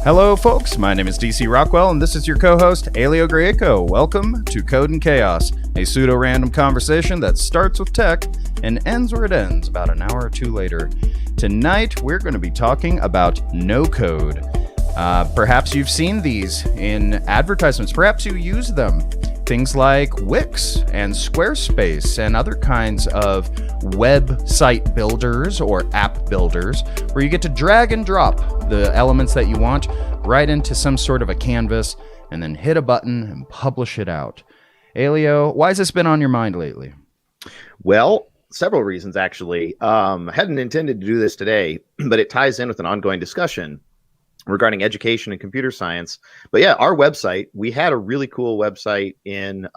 Hello, folks. My name is DC Rockwell, and this is your co-host, Elio Grieco. Welcome to Code and Chaos, a pseudo-random conversation that starts with tech and ends where it ends, about an hour or two later. Tonight, we're going to be talking about no-code. Perhaps you've seen these in advertisements. Perhaps you use them. Things like Wix and Squarespace and other kinds of website builders or app builders where you get to drag and drop the elements that you want right into some sort of a canvas and then hit a button and publish it out. Elio, why has this been on your mind lately? Well, several reasons, actually. Hadn't intended to do this today, but it ties in with an ongoing discussion regarding education and computer science. But yeah, our website, we had a really cool website in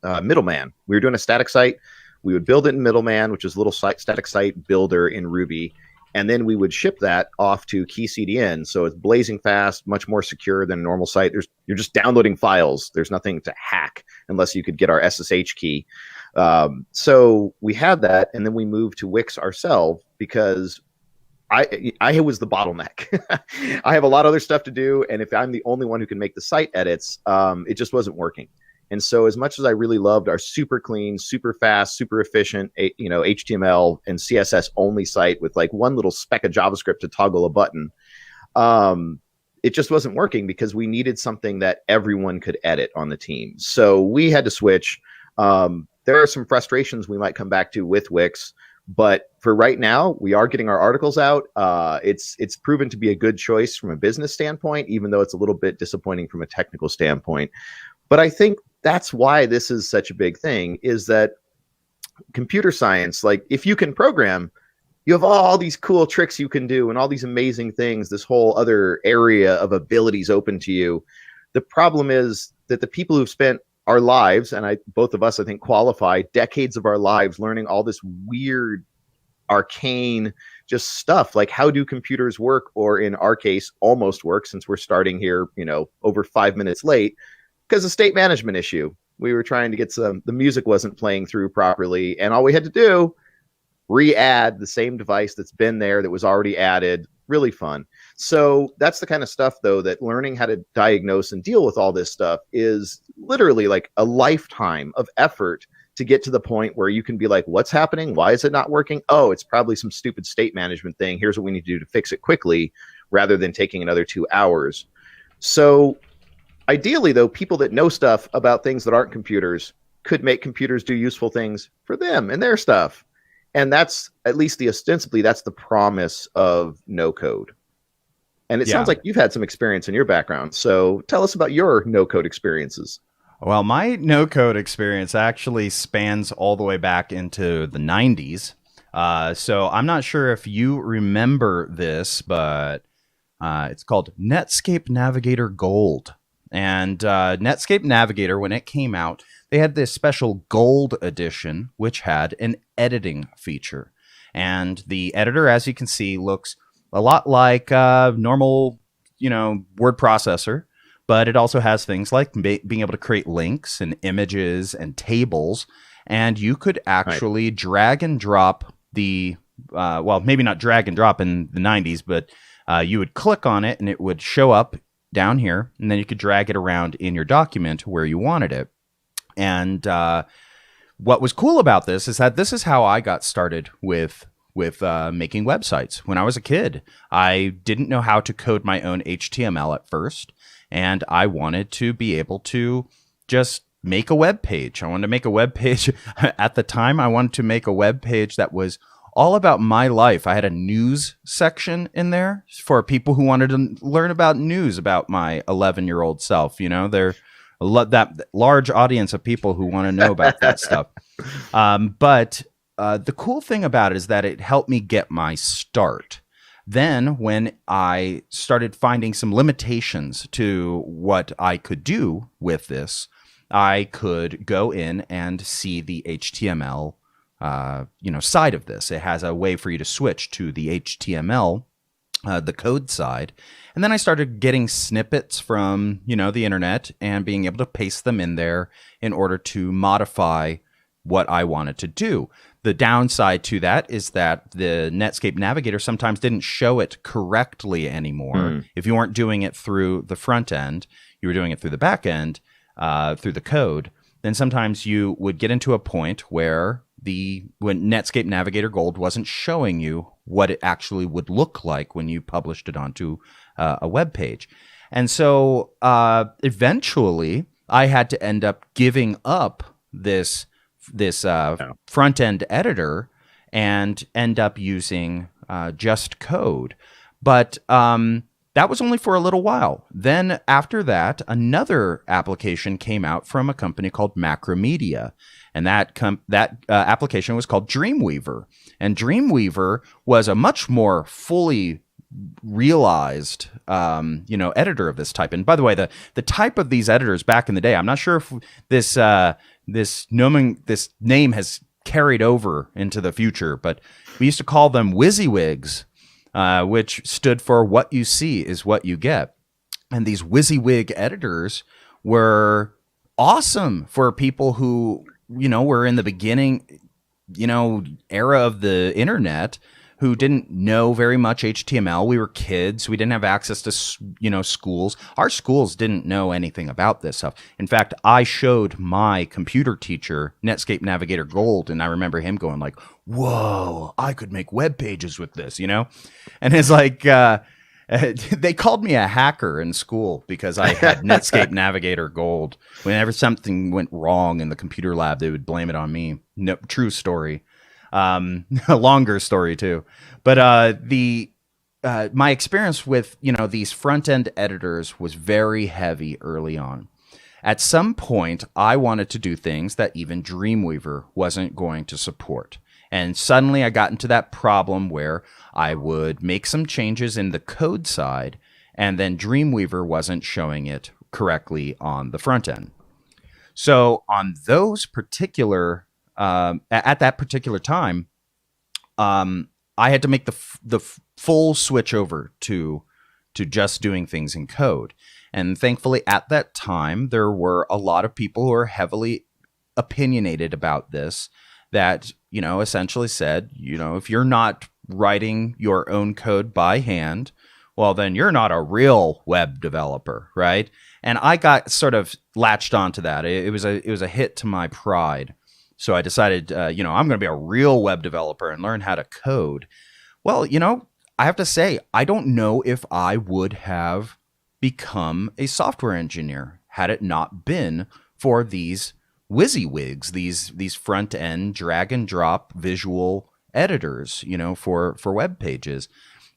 Middleman. We were doing a static site. We would build it in Middleman, which is a little static site builder in Ruby. And then we would ship that off to KeyCDN. So it's blazing fast, much more secure than a normal site. You're just downloading files. There's nothing to hack unless you could get our SSH key. So we had that, and then we moved to Wix ourselves because I was the bottleneck. I have a lot of other stuff to do, and if I'm the only one who can make the site edits, it just wasn't working. And so as much as I really loved our super clean, super fast, super efficient, HTML and CSS only site with like one little speck of JavaScript to toggle a button, it just wasn't working because we needed something that everyone could edit on the team. So we had to switch. There are some frustrations we might come back to with Wix, but for right now, we are getting our articles out. It's proven to be a good choice from a business standpoint, even though it's a little bit disappointing from a technical standpoint. But I think that's why this is such a big thing, is that computer science, like if you can program, you have all these cool tricks you can do and all these amazing things, this whole other area of abilities open to you. The problem is that the people who've spent our lives, and both of us, I think, qualify decades of our lives learning all this weird, arcane, just stuff like how do computers work, or in our case, almost work, since we're starting here, over 5 minutes late, because of state management issue. We were trying to get the music wasn't playing through properly, and all we had to do, re-add the same device that's been there that was already added. Really fun. So that's the kind of stuff, though, that learning how to diagnose and deal with all this stuff is literally like a lifetime of effort to get to the point where you can be like, what's happening? Why is it not working? Oh, it's probably some stupid state management thing. Here's what we need to do to fix it quickly, rather than taking another 2 hours. So ideally, though, people that know stuff about things that aren't computers could make computers do useful things for them and their stuff. And that's, at least ostensibly, that's the promise of no code. And it sounds like you've had some experience in your background. So tell us about your no code experiences. Well, my no code experience actually spans all the way back into the 90s. So I'm not sure if you remember this, but it's called Netscape Navigator Gold. And Netscape Navigator, when it came out, they had this special gold edition, which had an editing feature. And the editor, as you can see, looks a lot like a normal, word processor. But it also has things like being able to create links and images and tables. And you could actually drag and drop the, maybe not drag and drop in the 90s, but you would click on it and it would show up down here, and then you could drag it around in your document where you wanted it. And what was cool about this is that this is how I got started with making websites. When I was a kid, I didn't know how to code my own HTML at first, and I wanted to be able to just make a web page. I wanted to make a web page. At the time, I wanted to make a web page that was all about my life. I had a news section in there for people who wanted to learn about news about my 11-year-old self. They're that large audience of people who want to know about that stuff. But the cool thing about it is that it helped me get my start. Then when I started finding some limitations to what I could do with this, I could go in and see the HTML side of this. It has a way for you to switch to the HTML, the code side. And then I started getting snippets from, the internet and being able to paste them in there in order to modify what I wanted to do. The downside to that is that the Netscape Navigator sometimes didn't show it correctly anymore. If you weren't doing it through the front end, you were doing it through the back end, through the code, then sometimes you would get into a point where when Netscape Navigator Gold wasn't showing you what it actually would look like when you published it onto a web page. And so eventually I had to end up giving up this front end editor and end up using just code. But that was only for a little while. Then after that, another application came out from a company called Macromedia. And that application was called Dreamweaver. And Dreamweaver was a much more fully realized editor of this type. And by the way, the type of these editors back in the day, I'm not sure if this name has carried over into the future, but we used to call them Wysiwygs, which stood for what you see is what you get. And these Wysywig editors were awesome for people who, were in the beginning, era of the internet, who didn't know very much HTML. We were kids. We didn't have access to, schools. Our schools didn't know anything about this stuff. In fact, I showed my computer teacher Netscape Navigator Gold, and I remember him going like, whoa, I could make web pages with this, And it's like, they called me a hacker in school because I had Netscape Navigator Gold. Whenever something went wrong in the computer lab, they would blame it on me. No, true story. A longer story too, but my experience with these front end editors was very heavy early on. At some point, I wanted to do things that even Dreamweaver wasn't going to support, and suddenly I got into that problem where I would make some changes in the code side, and then Dreamweaver wasn't showing it correctly on the front end. So on those particular at that particular time, I had to make the full switch over to just doing things in code. And thankfully, at that time, there were a lot of people who were heavily opinionated about this that, essentially said, if you're not writing your own code by hand, well, then you're not a real web developer, right? And I got sort of latched onto that. It was a hit to my pride. So I decided, I'm going to be a real web developer and learn how to code. Well, I have to say, I don't know if I would have become a software engineer had it not been for these Wysiwygs, these front end drag and drop visual editors, for web pages.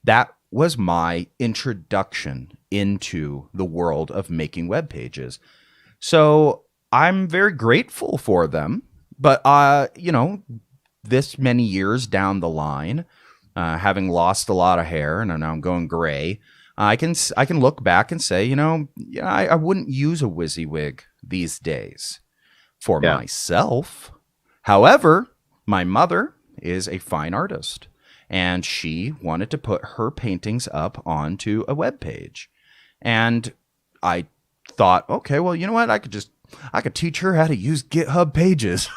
That was my introduction into the world of making web pages. So I'm very grateful for them. But, this many years down the line, having lost a lot of hair and now I'm going gray, I can look back and say, I wouldn't use a Wysywig these days for myself. However, my mother is a fine artist, and she wanted to put her paintings up onto a web page. And I thought, okay, well, you know what? I could teach her how to use GitHub Pages.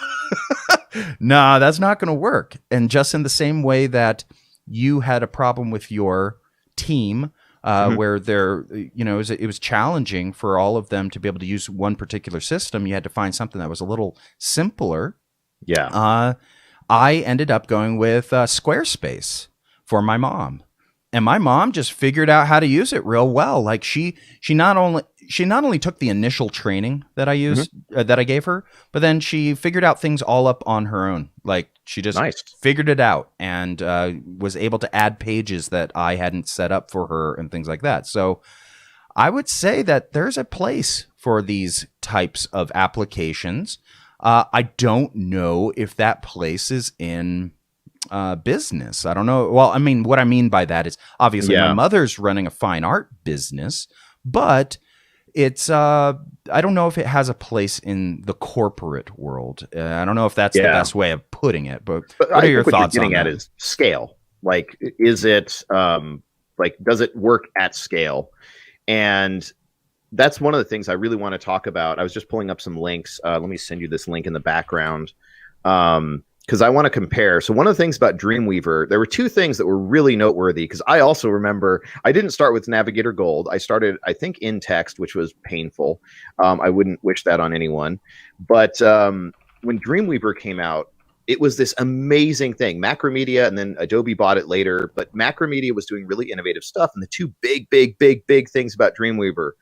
Nah, that's not going to work. And just in the same way that you had a problem with your team, where it was challenging for all of them to be able to use one particular system, you had to find something that was a little simpler. Yeah. I ended up going with Squarespace for my mom. And my mom just figured out how to use it real well. Like she not only took the initial training that I used that I gave her, but then she figured out things all up on her own. Like she just figured it out and was able to add pages that I hadn't set up for her and things like that. So I would say that there's a place for these types of applications. I don't know if that place is in business. I don't know. Well, I mean, what I mean by that is obviously my mother's running a fine art business, but it's I don't know if it has a place in the corporate world. I don't know if that's the best way of putting it, but what are your thoughts you're on getting that? At is scale. Like, is it does it work at scale? And that's one of the things I really want to talk about. I was just pulling up some links. Let me send you this link in the background. because I want to compare. So one of the things about Dreamweaver, there were two things that were really noteworthy, because I also remember I didn't start with Navigator Gold. I started, I think, in text, which was painful. I wouldn't wish that on anyone. But when Dreamweaver came out, it was this amazing thing. Macromedia, and then Adobe bought it later, but Macromedia was doing really innovative stuff. And the two big things about Dreamweaver,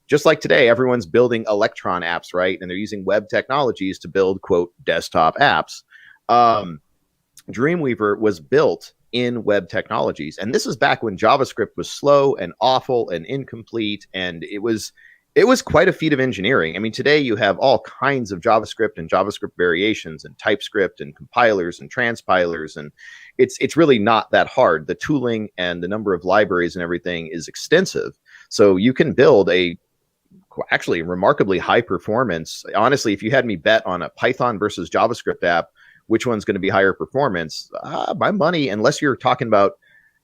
just like today, everyone's building Electron apps, right? And they're using web technologies to build, quote, desktop apps. Dreamweaver was built in web technologies. And this is back when JavaScript was slow and awful and incomplete. And it was quite a feat of engineering. I mean, today you have all kinds of JavaScript and JavaScript variations and TypeScript and compilers and transpilers. And it's really not that hard. The tooling and the number of libraries and everything is extensive. So you can build actually remarkably high performance. Honestly, if you had me bet on a Python versus JavaScript app, which one's going to be higher performance, my money, unless you're talking about,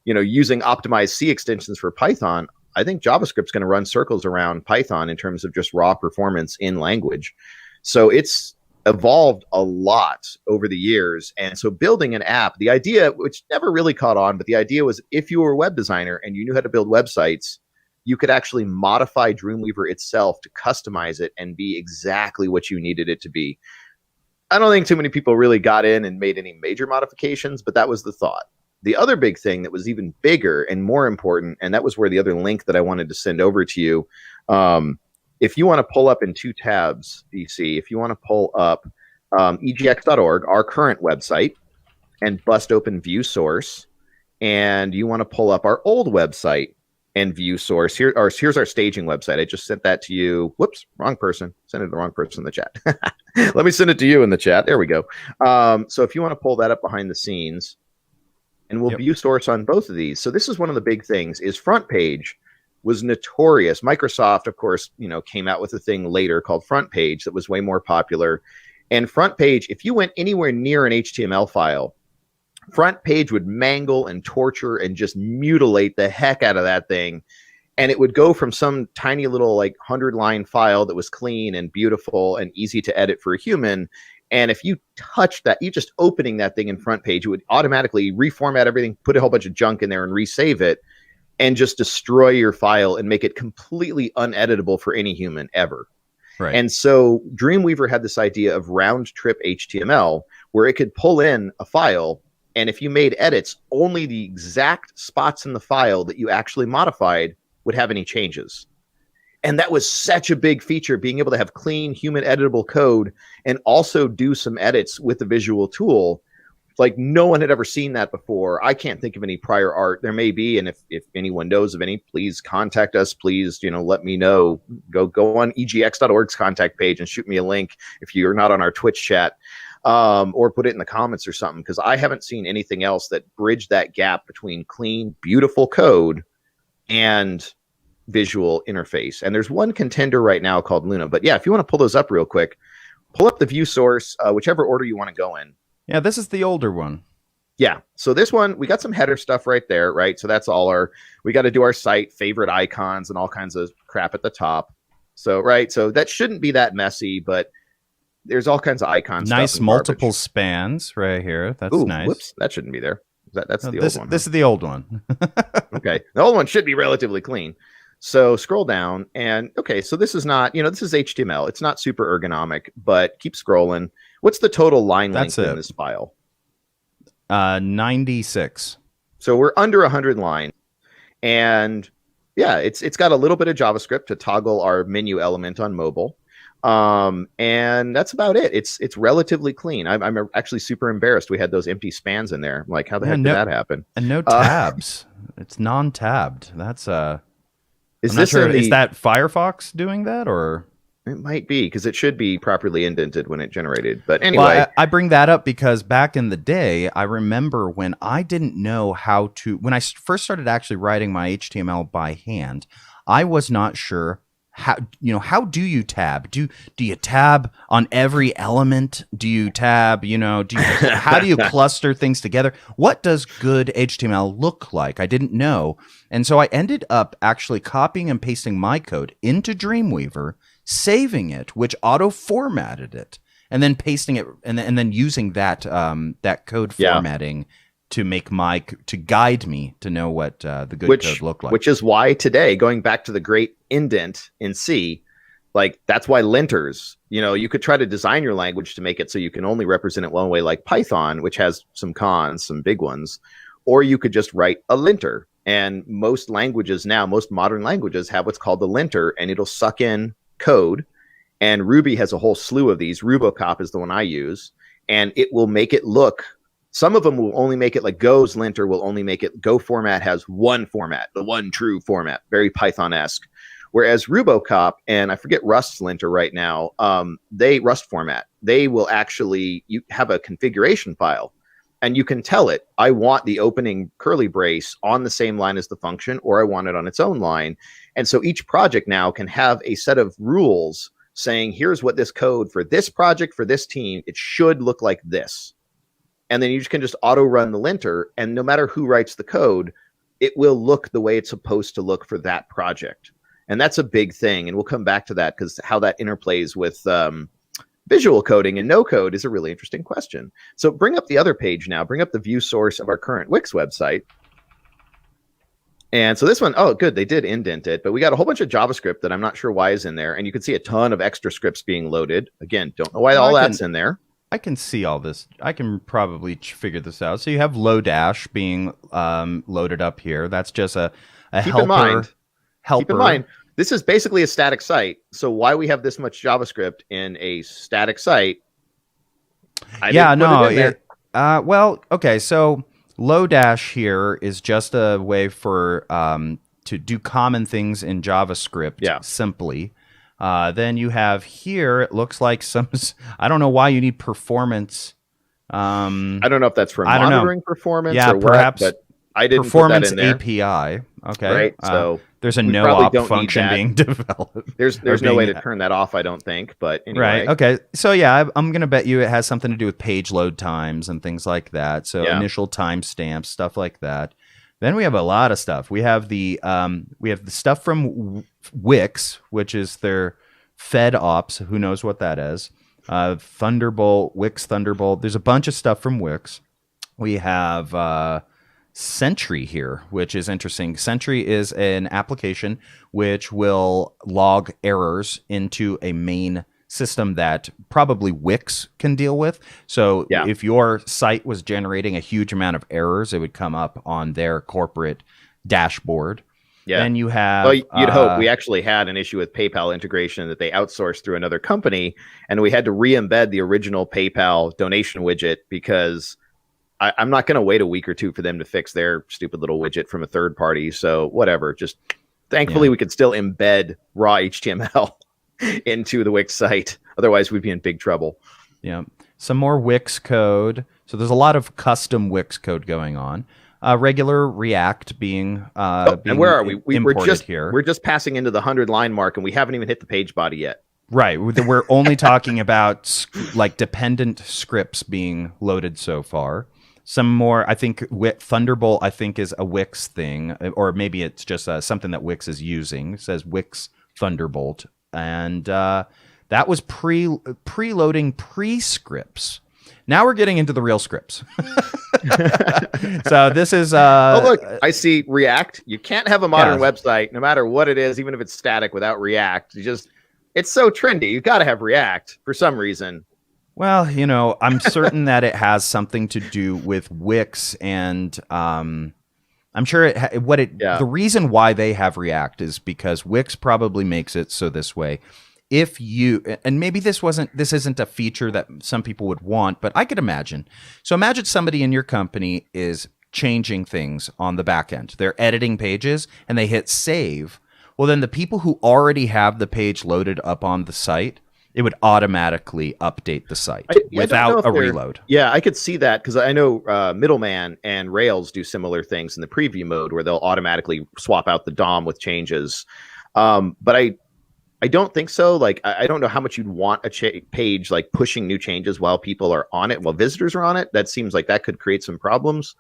using optimized C extensions for Python, I think JavaScript's going to run circles around Python in terms of just raw performance in language. So it's evolved a lot over the years. And so building an app, the idea, which never really caught on, but the idea was if you were a web designer and you knew how to build websites, you could actually modify Dreamweaver itself to customize it and be exactly what you needed it to be. I don't think too many people really got in and made any major modifications, but that was the thought. The other big thing that was even bigger and more important, and that was where the other link that I wanted to send over to you, if you want to pull up in two tabs, DC, if you want to pull up egx.org, our current website, and bust open view source, and you want to pull up our old website and view source. Here's our staging website. I just sent that to you. Whoops, wrong person. Sent it to the wrong person in the chat. Let me send it to you in the chat. There we go. So if you want to pull that up behind the scenes, and we'll view source on both of these. So this is one of the big things, is front page was notorious. Microsoft, of course, came out with a thing later called front page that was way more popular. And front page, if you went anywhere near an HTML file, front page would mangle and torture and just mutilate the heck out of that thing. And it would go from some tiny little 100-line file that was clean and beautiful and easy to edit for a human. And if you touch that, you just opening that thing in front page, it would automatically reformat everything, put a whole bunch of junk in there and resave it, and just destroy your file and make it completely uneditable for any human ever. Right. And so Dreamweaver had this idea of Roundtrip HTML, where it could pull in a file, and if you made edits, only the exact spots in the file that you actually modified would have any changes. And that was such a big feature, being able to have clean, human editable code and also do some edits with the visual tool. Like, no one had ever seen that before. I can't think of any prior art. There may be, and if anyone knows of any, please contact us. Please, let me know. Go on egx.org's contact page and shoot me a link if you're not on our Twitch chat. Or put it in the comments or something, because I haven't seen anything else that bridged that gap between clean, beautiful code and visual interface. And there's one contender right now called Luna. But yeah, if you want to pull those up real quick, pull up the view source, whichever order you want to go in. Yeah, this is the older one. Yeah, so this one, we got some header stuff right there, right? So that's all we got to do our site, favorite icons, and all kinds of crap at the top. So, right, so that shouldn't be that messy, but there's all kinds of icons. Nice multiple spans right here. That's nice. Whoops, that shouldn't be there. That's the old one. This is the old one. Okay, the old one should be relatively clean. So scroll down, and okay, so this is not, this is HTML. It's not super ergonomic, but keep scrolling. What's the total line length in this file? 96. So we're under 100 lines, and yeah, it's got a little bit of JavaScript to toggle our menu element on mobile. And that's about it. It's relatively clean. I'm actually super embarrassed we had those empty spans in there. I'm like, how the heck did that happen? And no tabs. It's non-tabbed. That's is that Firefox doing that, or? It might be, because it should be properly indented when it generated. But anyway. Well, I bring that up because back in the day, I remember when I didn't know when I first started actually writing my HTML by hand, I was not sure how do you tab? Do you tab on every element? Do you tab, how do you cluster things together? What does good HTML look like? I didn't know. And so I ended up actually copying and pasting my code into Dreamweaver, saving it, which auto-formatted it. and then pasting it and then using that that code formatting to guide me to know what the good code looked like. Which is why today, going back to the great indent in C, like that's why linters, you could try to design your language to make it so you can only represent it one way, like Python, which has some cons, some big ones, or you could just write a linter. And most languages now, most modern languages have what's called the linter, and it'll suck in code. And Ruby has a whole slew of these. Rubocop is the one I use, and it will make it look. Some of them will only make it like Go's linter will only make it. Go format has one format, the one true format, very Python-esque. Whereas Rubocop, and I forget Rust's linter right now, Rust format, they will actually, you have a configuration file and you can tell it, I want the opening curly brace on the same line as the function, or I want it on its own line. And so each project now can have a set of rules saying, here's what this code for this project, for this team, it should look like this. And then you can just auto run the linter, and no matter who writes the code, it will look the way it's supposed to look for that project. And that's a big thing. And we'll come back to that because how that interplays with visual coding and no code is a really interesting question. So bring up the other page now, bring up the view source of our current Wix website. And so this one, oh, good, they did indent it, but we got a whole bunch of JavaScript that I'm not sure why is in there. And you can see a ton of extra scripts being loaded. Again, don't know why all that's in there. I can see all this. I can probably figure this out. So you have Lodash being loaded up here. That's just a helper. Keep in mind, this is basically a static site. So why we have this much JavaScript in a static site? Well, okay. So Lodash here is just a way for to do common things in JavaScript simply. Then you have here, it looks like I don't know why you need performance. I don't know if that's for monitoring performance or perhaps what, but I didn't performance put that in there. API. Okay. Right. So there's a no-op function being developed. There's no way to turn that off, I don't think. But anyway. Right. Okay. So yeah, I'm going to bet you it has something to do with page load times and things like that. So initial timestamps, stuff like that. Then we have a lot of stuff. We have the stuff from Wix, which is their Fed ops. Who knows what that is? Thunderbolt, Wix Thunderbolt. There's a bunch of stuff from Wix. We have Sentry here, which is interesting. Sentry is an application which will log errors into a main system that probably Wix can deal with. So if your site was generating a huge amount of errors, it would come up on their corporate dashboard. Yeah. Then you have... Well, you'd hope. We actually had an issue with PayPal integration that they outsourced through another company, and we had to re-embed the original PayPal donation widget because I'm not going to wait a week or two for them to fix their stupid little widget from a third party. So whatever. Just thankfully, we could still embed raw HTML into the Wix site. Otherwise, we'd be in big trouble. Yeah. Some more Wix code. So there's a lot of custom Wix code going on. Regular React being and where are we? We're just passing into the 100-line mark, and we haven't even hit the page body yet. Right. We're only talking about like dependent scripts being loaded so far. Some more, I think, Thunderbolt, I think, is a Wix thing, or maybe it's just something that Wix is using. It says Wix Thunderbolt. And that was preloading pre-scripts. Now we're getting into the real scripts. So this is... oh, look, I see React. You can't have a modern website, no matter what it is, even if it's static, without React. It's so trendy. You've got to have React for some reason. Well, I'm certain that it has something to do with Wix, and I'm sure the reason why they have React is because Wix probably makes it so this way. If you, and maybe this isn't a feature that some people would want, but I could imagine. So imagine somebody in your company is changing things on the back end. They're editing pages and they hit save. Well, then the people who already have the page loaded up on the site, it would automatically update the site without a reload. Yeah, I could see that because I know Middleman and Rails do similar things in the preview mode where they'll automatically swap out the DOM with changes. But I don't think so. Like, I don't know how much you'd want a page like pushing new changes while people are on it, while visitors are on it. That seems like that could create some problems.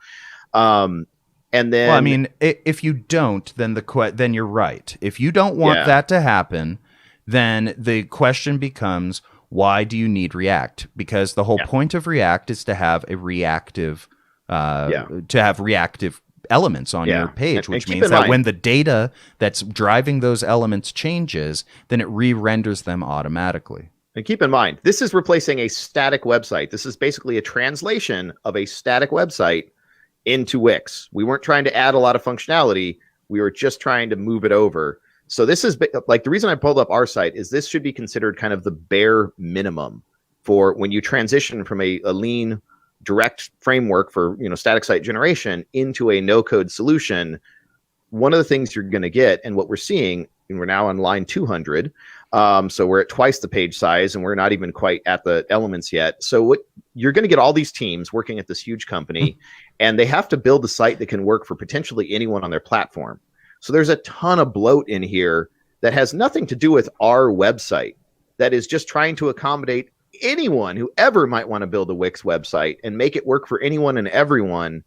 And then, well, I mean, if you don't, then you're right. If you don't want that to happen, then the question becomes, why do you need React? Because the whole Yeah. point of React is to have a reactive, to have reactive elements on Yeah. your page, And which keep means in that mind- when the data that's driving those elements changes, then it re-renders them automatically. And keep in mind, this is replacing a static website. This is basically a translation of a static website into Wix. We weren't trying to add a lot of functionality. We were just trying to move it over. So this is like the reason I pulled up our site is this should be considered kind of the bare minimum for when you transition from a lean direct framework for static site generation into a no-code solution. One of the things you're going to get, and what we're seeing, and we're now on line 200, so we're at twice the page size, and we're not even quite at the elements yet. So what you're going to get all these teams working at this huge company, and they have to build a site that can work for potentially anyone on their platform. So there's a ton of bloat in here that has nothing to do with our website, that is just trying to accommodate anyone who ever might want to build a Wix website and make it work for anyone and everyone.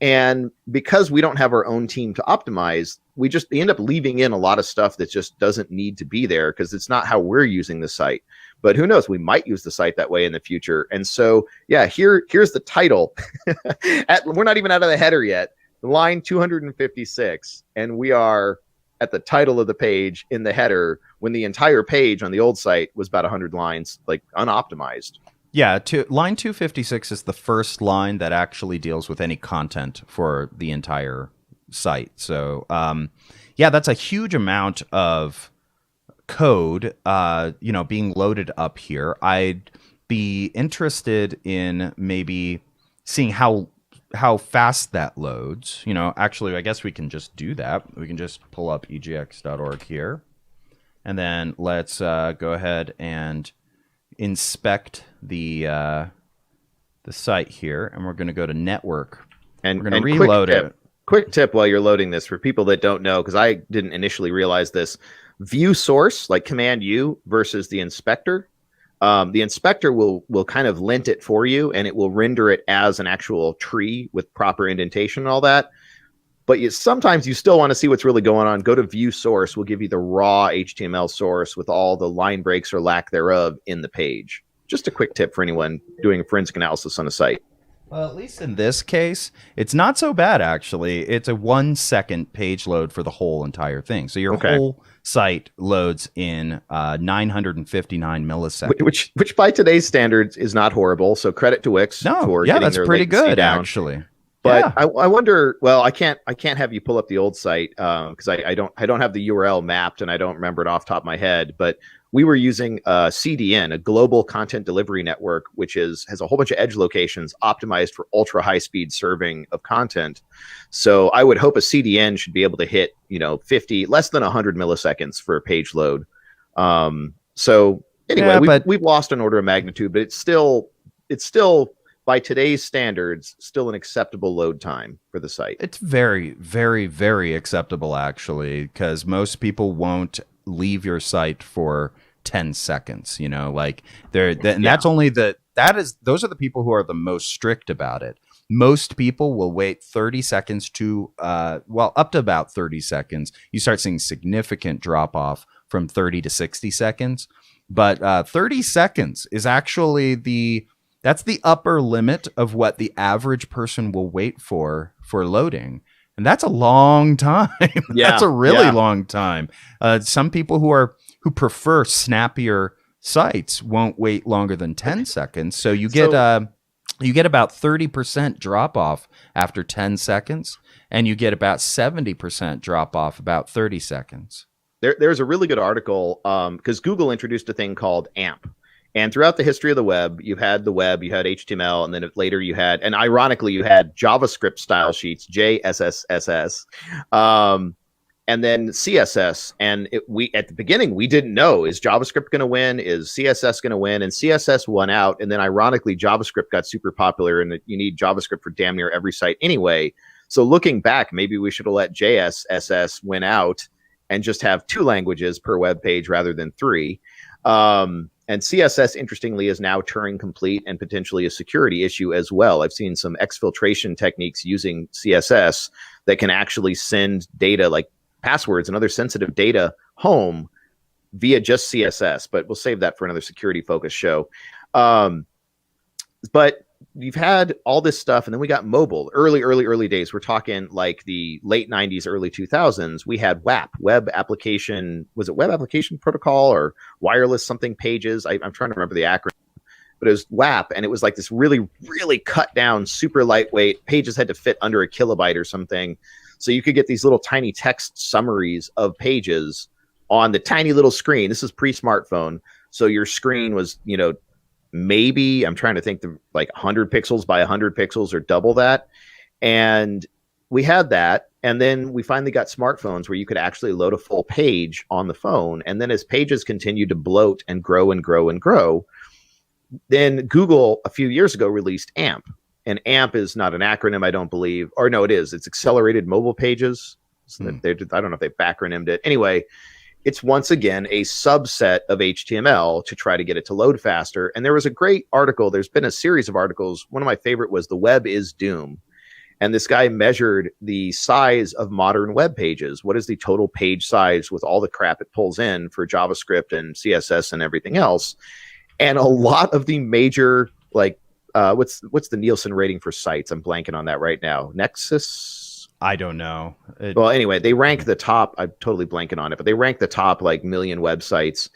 And because we don't have our own team to optimize, we end up leaving in a lot of stuff that just doesn't need to be there because it's not how we're using the site. But who knows? We might use the site that way in the future. And so, yeah, here's the title. We're not even out of the header yet. Line 256, and we are at the title of the page in the header when the entire page on the old site was about 100 lines, like unoptimized. Yeah, line 256 is the first line that actually deals with any content for the entire site. So, yeah, that's a huge amount of code, being loaded up here. I'd be interested in maybe seeing how fast that loads. Actually, I guess we can just do that. We can just pull up egx.org here, and then let's go ahead and inspect the site here, and we're going to go to network, and we're going to reload it. Quick tip while you're loading this for people that don't know, because I didn't initially realize this: view source, like Command U, versus the inspector. The inspector will kind of lint it for you, and it will render it as an actual tree with proper indentation and all that. But sometimes you still want to see what's really going on. Go to view source. We'll give you the raw HTML source with all the line breaks or lack thereof in the page. Just a quick tip for anyone doing forensic analysis on a site. Well, at least in this case, it's not so bad, actually. It's a 1 second page load for the whole entire thing. So your whole site loads in 959 milliseconds. Which by today's standards is not horrible. So credit to Wix for getting that's their pretty latency good, down. actually. But yeah. I wonder. Well, I can't have you pull up the old site because I don't have the URL mapped and I don't remember it off the top of my head. But we were using CDN, a global content delivery network, which has a whole bunch of edge locations optimized for ultra high speed serving of content. So I would hope a CDN should be able to hit 50 less than 100 milliseconds for a page load. So anyway, we've lost an order of magnitude, but it's still by today's standards, still an acceptable load time for the site. It's very, very, very acceptable, actually, because most people won't leave your site for 10 seconds. That's only those are the people who are the most strict about it. Most people will wait 30 seconds to, up to about 30 seconds. You start seeing significant drop off from 30 to 60 seconds. But 30 seconds is actually that's the upper limit of what the average person will wait for loading. And that's a long time. That's a really long time. Some people who prefer snappier sites won't wait longer than 10 seconds. So you get about 30% drop off after 10 seconds, and you get about 70% drop off about 30 seconds. There's a really good article because Google introduced a thing called AMP. And throughout the history of the web, you had HTML, and then later you had JavaScript style sheets, JSSSS, and then CSS. And at the beginning, we didn't know, is JavaScript going to win? Is CSS going to win? And CSS won out. And then ironically, JavaScript got super popular, and you need JavaScript for damn near every site anyway. So looking back, maybe we should have let JSSS win out and just have 2 languages per web page rather than 3. And CSS, interestingly, is now Turing complete and potentially a security issue as well. I've seen some exfiltration techniques using CSS that can actually send data like passwords and other sensitive data home via just CSS, but we'll save that for another security focused show. But you've had all this stuff, and then we got mobile, early days. We're talking like the late 90s, early 2000s. We had WAP, web application. Was it web application protocol or wireless something pages? I'm trying to remember the acronym, but it was WAP, and it was like this really, really cut down, super lightweight. Pages had to fit under a kilobyte or something. So you could get these little tiny text summaries of pages on the tiny little screen. This is pre-smartphone. So your screen was, maybe, I'm trying to think, like 100 pixels by 100 pixels or double that. And we had that. And then we finally got smartphones where you could actually load a full page on the phone. And then as pages continued to bloat and grow and grow and grow, then Google a few years ago released AMP. And AMP is not an acronym, I don't believe. Or no, it is. It's Accelerated Mobile Pages. So I don't know if they've backronymed it. Anyway, it's once again a subset of HTML to try to get it to load faster. And there was a great article. There's been a series of articles. One of my favorite was The Web is Doom. And this guy measured the size of modern web pages. What is the total page size with all the crap it pulls in for JavaScript and CSS and everything else? And a lot of the major, like, what's the Nielsen rating for sites? I'm blanking on that right now. Nexus? I don't know. Well, anyway, they rank the top. I'm totally blanking on it, but they rank the top like million websites.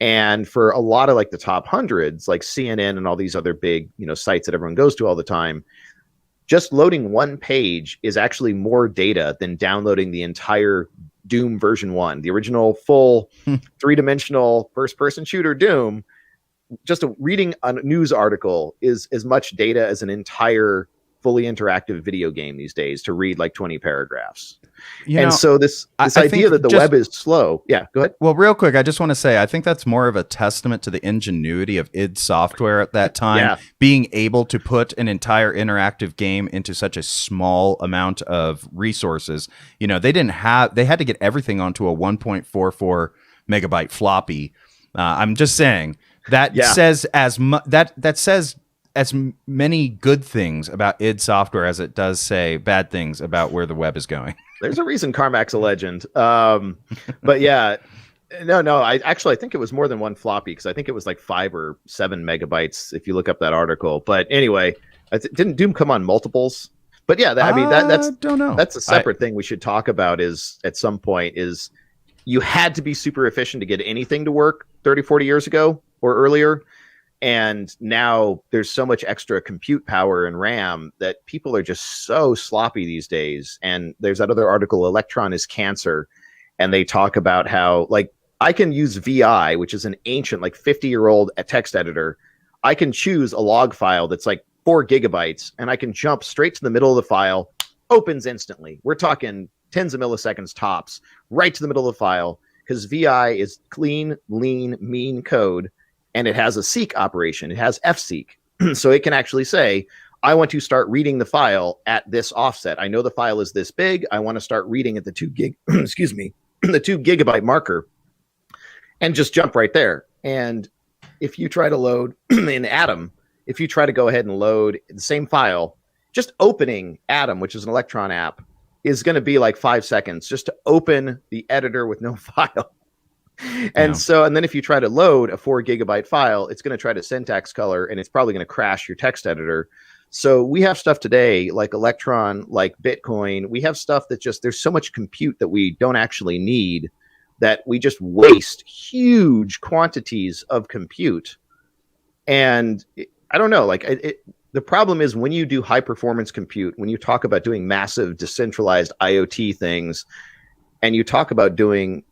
And for a lot of like the top hundreds, like CNN and all these other big, sites that everyone goes to all the time, just loading one page is actually more data than downloading the entire Doom version 1, the original full three-dimensional first-person shooter Doom. Just reading a news article is as much data as an entire fully interactive video game these days to read like 20 paragraphs. So this idea that the web is slow. Yeah, go ahead. Well, real quick, I just want to say, I think that's more of a testament to the ingenuity of id Software at that time, being able to put an entire interactive game into such a small amount of resources. They had to get everything onto a 1.44 megabyte floppy. I'm just saying that says that says as many good things about id Software as it does say bad things about where the web is going. There's a reason Carmack's a legend. But yeah, no, I think it was more than one floppy, because I think it was like 5 or 7 megabytes if you look up that article. But anyway, didn't Doom come on multiples? But yeah, that's don't know. That's a separate thing we should talk about is at some point is you had to be super efficient to get anything to work 30, 40 years ago or earlier. And now there's so much extra compute power and RAM that people are just so sloppy these days. And there's that other article, Electron is Cancer. And they talk about how, like, I can use VI, which is an ancient, like 50-year-old text editor. I can choose a log file that's like 4 gigabytes, and I can jump straight to the middle of the file, opens instantly. We're talking tens of milliseconds tops, right to the middle of the file, because VI is clean, lean, mean code. And it has a seek operation. It has fseek. So it can actually say, I want to start reading the file at this offset. I know the file is this big. I want to start reading at the 2 gigabyte marker, and just jump right there. And if you try to load in Atom, if you try to go ahead and load the same file, just opening Atom, which is an Electron app, is going to be like 5 seconds just to open the editor with no file. And then if you try to load a 4 gigabyte file, it's going to try to syntax color, and it's probably going to crash your text editor. So we have stuff today like Electron, like Bitcoin. We have stuff that just, there's so much compute that we don't actually need, that we just waste huge quantities of compute. And I don't know, like the problem is when you do high performance compute, when you talk about doing massive decentralized IoT things, and you talk about doing,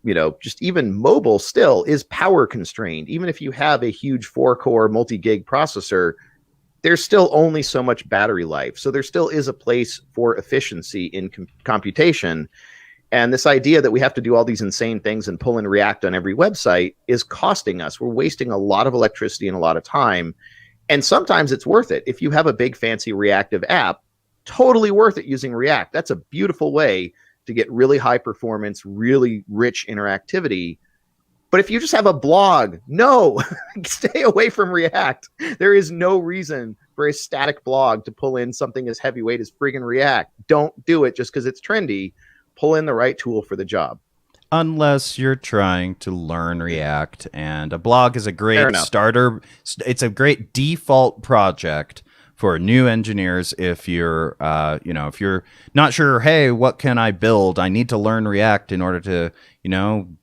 just even mobile still is power constrained. Even if you have a huge 4-core multi-gig processor, there's still only so much battery life. So there still is a place for efficiency in computation. And this idea that we have to do all these insane things and pull in React on every website is costing us. We're wasting a lot of electricity and a lot of time. And sometimes it's worth it. If you have a big fancy reactive app, totally worth it using React. That's a beautiful way to get really high performance, really rich interactivity. But if you just have a blog, no, stay away from React. There is no reason for a static blog to pull in something as heavyweight as friggin' React. Don't do it just because it's trendy. Pull in the right tool for the job. unless you're trying to learn React. And a blog is a great starter. It's a great default project for new engineers. If you're, if you're not sure, hey, what can I build? I need to learn React in order to,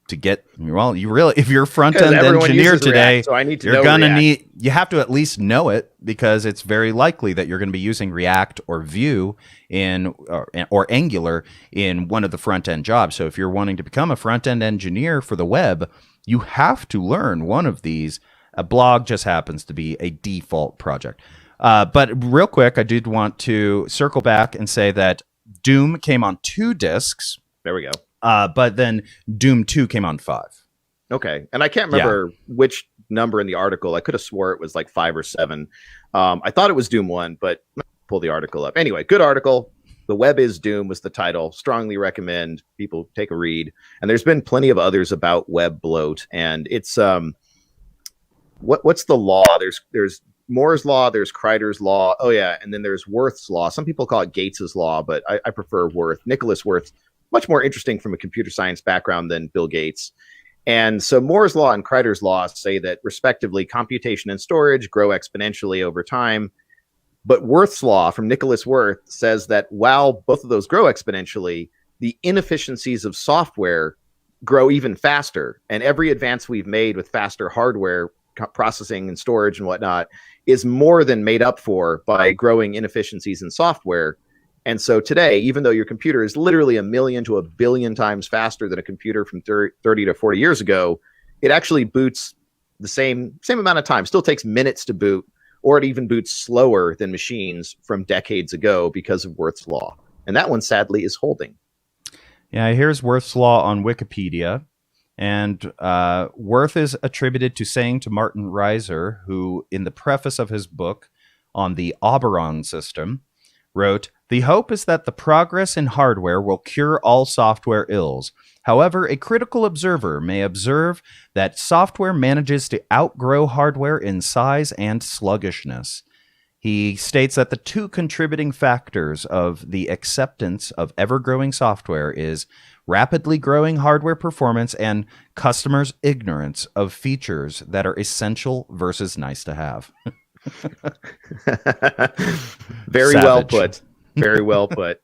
to get, well, if you're a front end engineer today, React, so I need to you're gonna need, you have to at least know it, because it's very likely that you're going to be using React or Vue or Angular in one of the front end jobs. So if you're wanting to become a front end engineer for the web, you have to learn one of these. A blog just happens to be a default project. But real quick, I did want to circle back and say that Doom came on 2 discs. There we go. But then Doom 2 came on 5. Okay. And I can't remember which number in the article. I could have swore it was like 5 or 7. I thought it was Doom 1, but pull the article up. Anyway, good article. The Web is Doom was the title. Strongly recommend people take a read. And there's been plenty of others about web bloat. And it's what's the law? There's Moore's law, there's Kreider's law. Oh yeah, and then there's Wirth's law. Some people call it Gates's law, but I prefer Wirth. Nicholas Wirth, much more interesting from a computer science background than Bill Gates. And so Moore's law and Kreider's law say that respectively computation and storage grow exponentially over time. But Wirth's law from Nicholas Wirth says that while both of those grow exponentially, the inefficiencies of software grow even faster. And every advance we've made with faster hardware processing and storage and whatnot is more than made up for by growing inefficiencies in software. And so today, even though your computer is literally 1 million to 1 billion times faster than a computer from 30 to 40 years ago, it actually boots the same amount of time. Still takes minutes to boot, or it even boots slower than machines from decades ago because of Wirth's law. And that one, sadly, is holding. Yeah, here's Wirth's law on Wikipedia. And Wirth is attributed to saying to Martin Reiser, who in the preface of his book on the Oberon system wrote, "The hope is that the progress in hardware will cure all software ills. However, a critical observer may observe that software manages to outgrow hardware in size and sluggishness." He states that the 2 contributing factors of the acceptance of ever-growing software is rapidly growing hardware performance and customers' ignorance of features that are essential versus nice to have. Very Savage. well put. Very well put.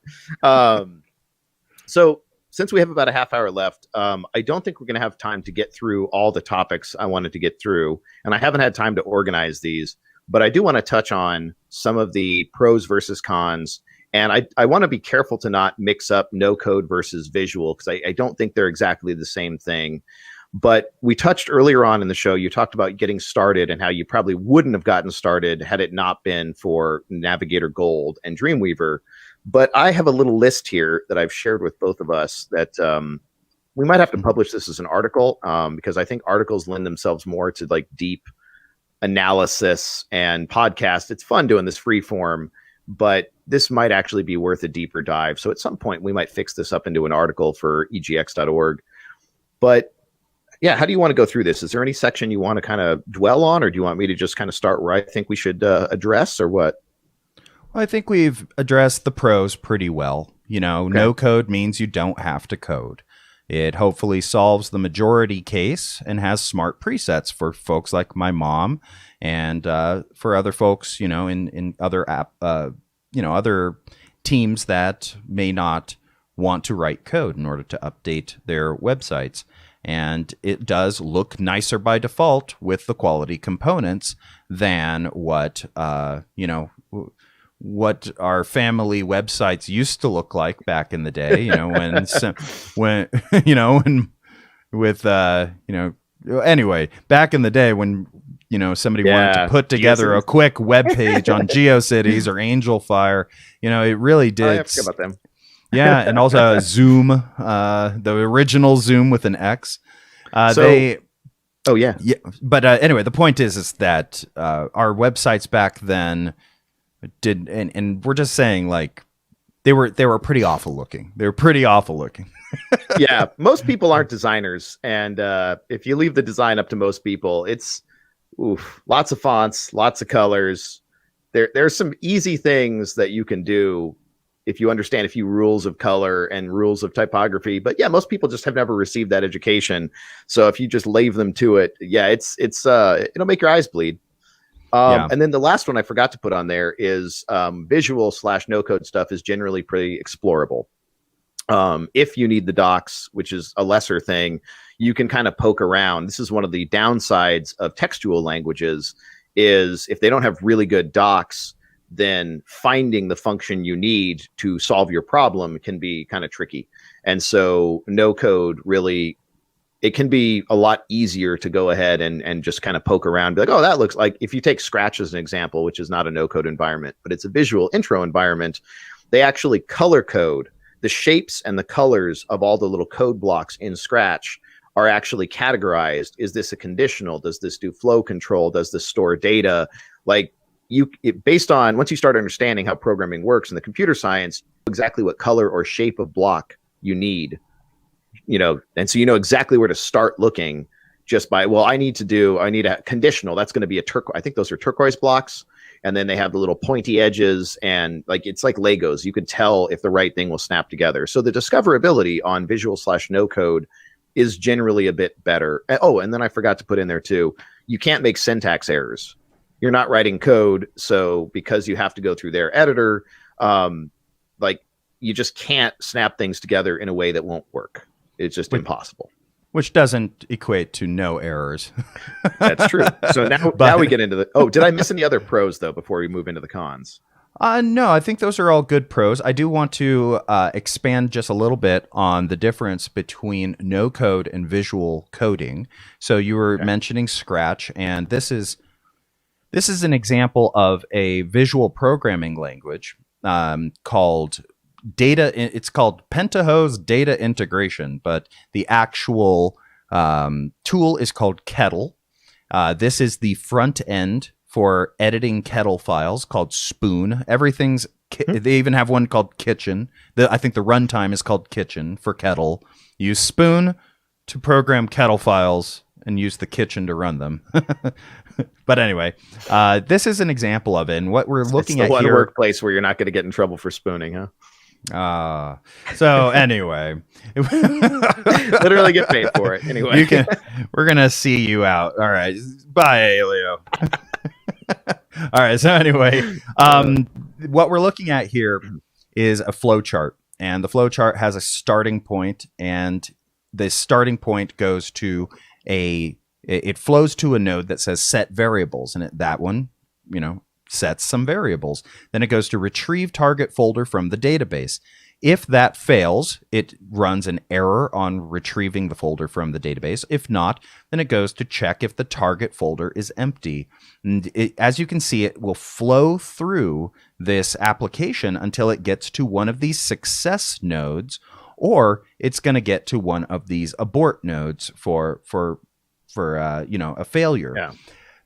So since we have about a half hour left, I don't think we're going to have time to get through all the topics I wanted to get through. And I haven't had time to organize these, but I do want to touch on some of the pros versus cons. And I want to be careful to not mix up no code versus visual, because I don't think they're exactly the same thing. But we touched earlier on in the show, you talked about getting started and how you probably wouldn't have gotten started had it not been for Navigator Gold and Dreamweaver. But I have a little list here that I've shared with both of us that we might have to publish this as an article, because I think articles lend themselves more to like deep analysis, and podcast. It's fun doing this free form, but this might actually be worth a deeper dive. So at some point we might fix this up into an article for egx.org. But yeah, how do you want to go through this? Is there any section you want to kind of dwell on, or do you want me to just kind of start where I think we should address, or what? Well, I think we've addressed the pros pretty well. No code means you don't have to code. It hopefully solves the majority case and has smart presets for folks like my mom, and for other folks, in other other teams that may not want to write code in order to update their websites. And it does look nicer by default with the quality components than what what our family websites used to look like back in the day, anyway, back in the day when, somebody wanted to put together a quick web page on GeoCities or AngelFire, it really did. I forget about them. Yeah. And also Zoom, the original Zoom with an X. Oh yeah. Yeah. But anyway, the point is that our websites back then did, and we're just saying, like, they were pretty awful looking. They were pretty awful looking. Yeah, most people aren't designers, and if you leave the design up to most people, it's lots of fonts, lots of colors. There's some easy things that you can do if you understand a few rules of color and rules of typography. But yeah, most people just have never received that education. So if you just leave them to it, yeah, it'll make your eyes bleed. And then the last one I forgot to put on there is visual/no code stuff is generally pretty explorable. If you need the docs, which is a lesser thing, you can kind of poke around. This is one of the downsides of textual languages, is if they don't have really good docs, then finding the function you need to solve your problem can be kind of tricky. And so no code really, it can be a lot easier to go ahead and just kind of poke around, be like, oh, that looks like, if you take Scratch as an example, which is not a no code environment, but it's a visual intro environment, they actually color code the shapes and the colors of all the little code blocks in Scratch are actually categorized. Is this a conditional? Does this do flow control? Does this store data? Like based on, once you start understanding how programming works in the computer science, exactly what color or shape of block you need, and so you know exactly where to start looking just by, well, I need a conditional. That's going to be a turquoise. I think those are turquoise blocks. And then they have the little pointy edges, and it's like Legos. You can tell if the right thing will snap together. So the discoverability on visual/no code is generally a bit better. Oh, and then I forgot to put in there too, you can't make syntax errors. You're not writing code, so because you have to go through their editor, you just can't snap things together in a way that won't work. It's just impossible. Which doesn't equate to no errors. That's true. So now we get into the... Oh, did I miss any other pros, though, before we move into the cons? No, I think those are all good pros. I do want to expand just a little bit on the difference between no code and visual coding. So you were mentioning Scratch, and this is an example of a visual programming language called it's called Pentaho's Data Integration, but the actual tool is called Kettle. This is the front end for editing Kettle files called Spoon. Everything's they even have one called Kitchen. I think the runtime is called Kitchen for Kettle. Use Spoon to program Kettle files and use the Kitchen to run them. But anyway, this is an example of it. And what we're looking at here... It's the one workplace where you're not going to get in trouble for spooning, huh? So anyway, literally get paid for it anyway. We're gonna see you out. All right, bye, Leo. All right. So anyway, what we're looking at here is a flow chart, and the flow chart has a starting point, and the starting point goes to it flows to a node that says set variables, and that one, sets some variables. Then it goes to retrieve target folder from the database. If that fails, it runs an error on retrieving the folder from the database. If not, then it goes to check if the target folder is empty. And as you can see, it will flow through this application until it gets to one of these success nodes, or it's going to get to one of these abort nodes for a failure. Yeah.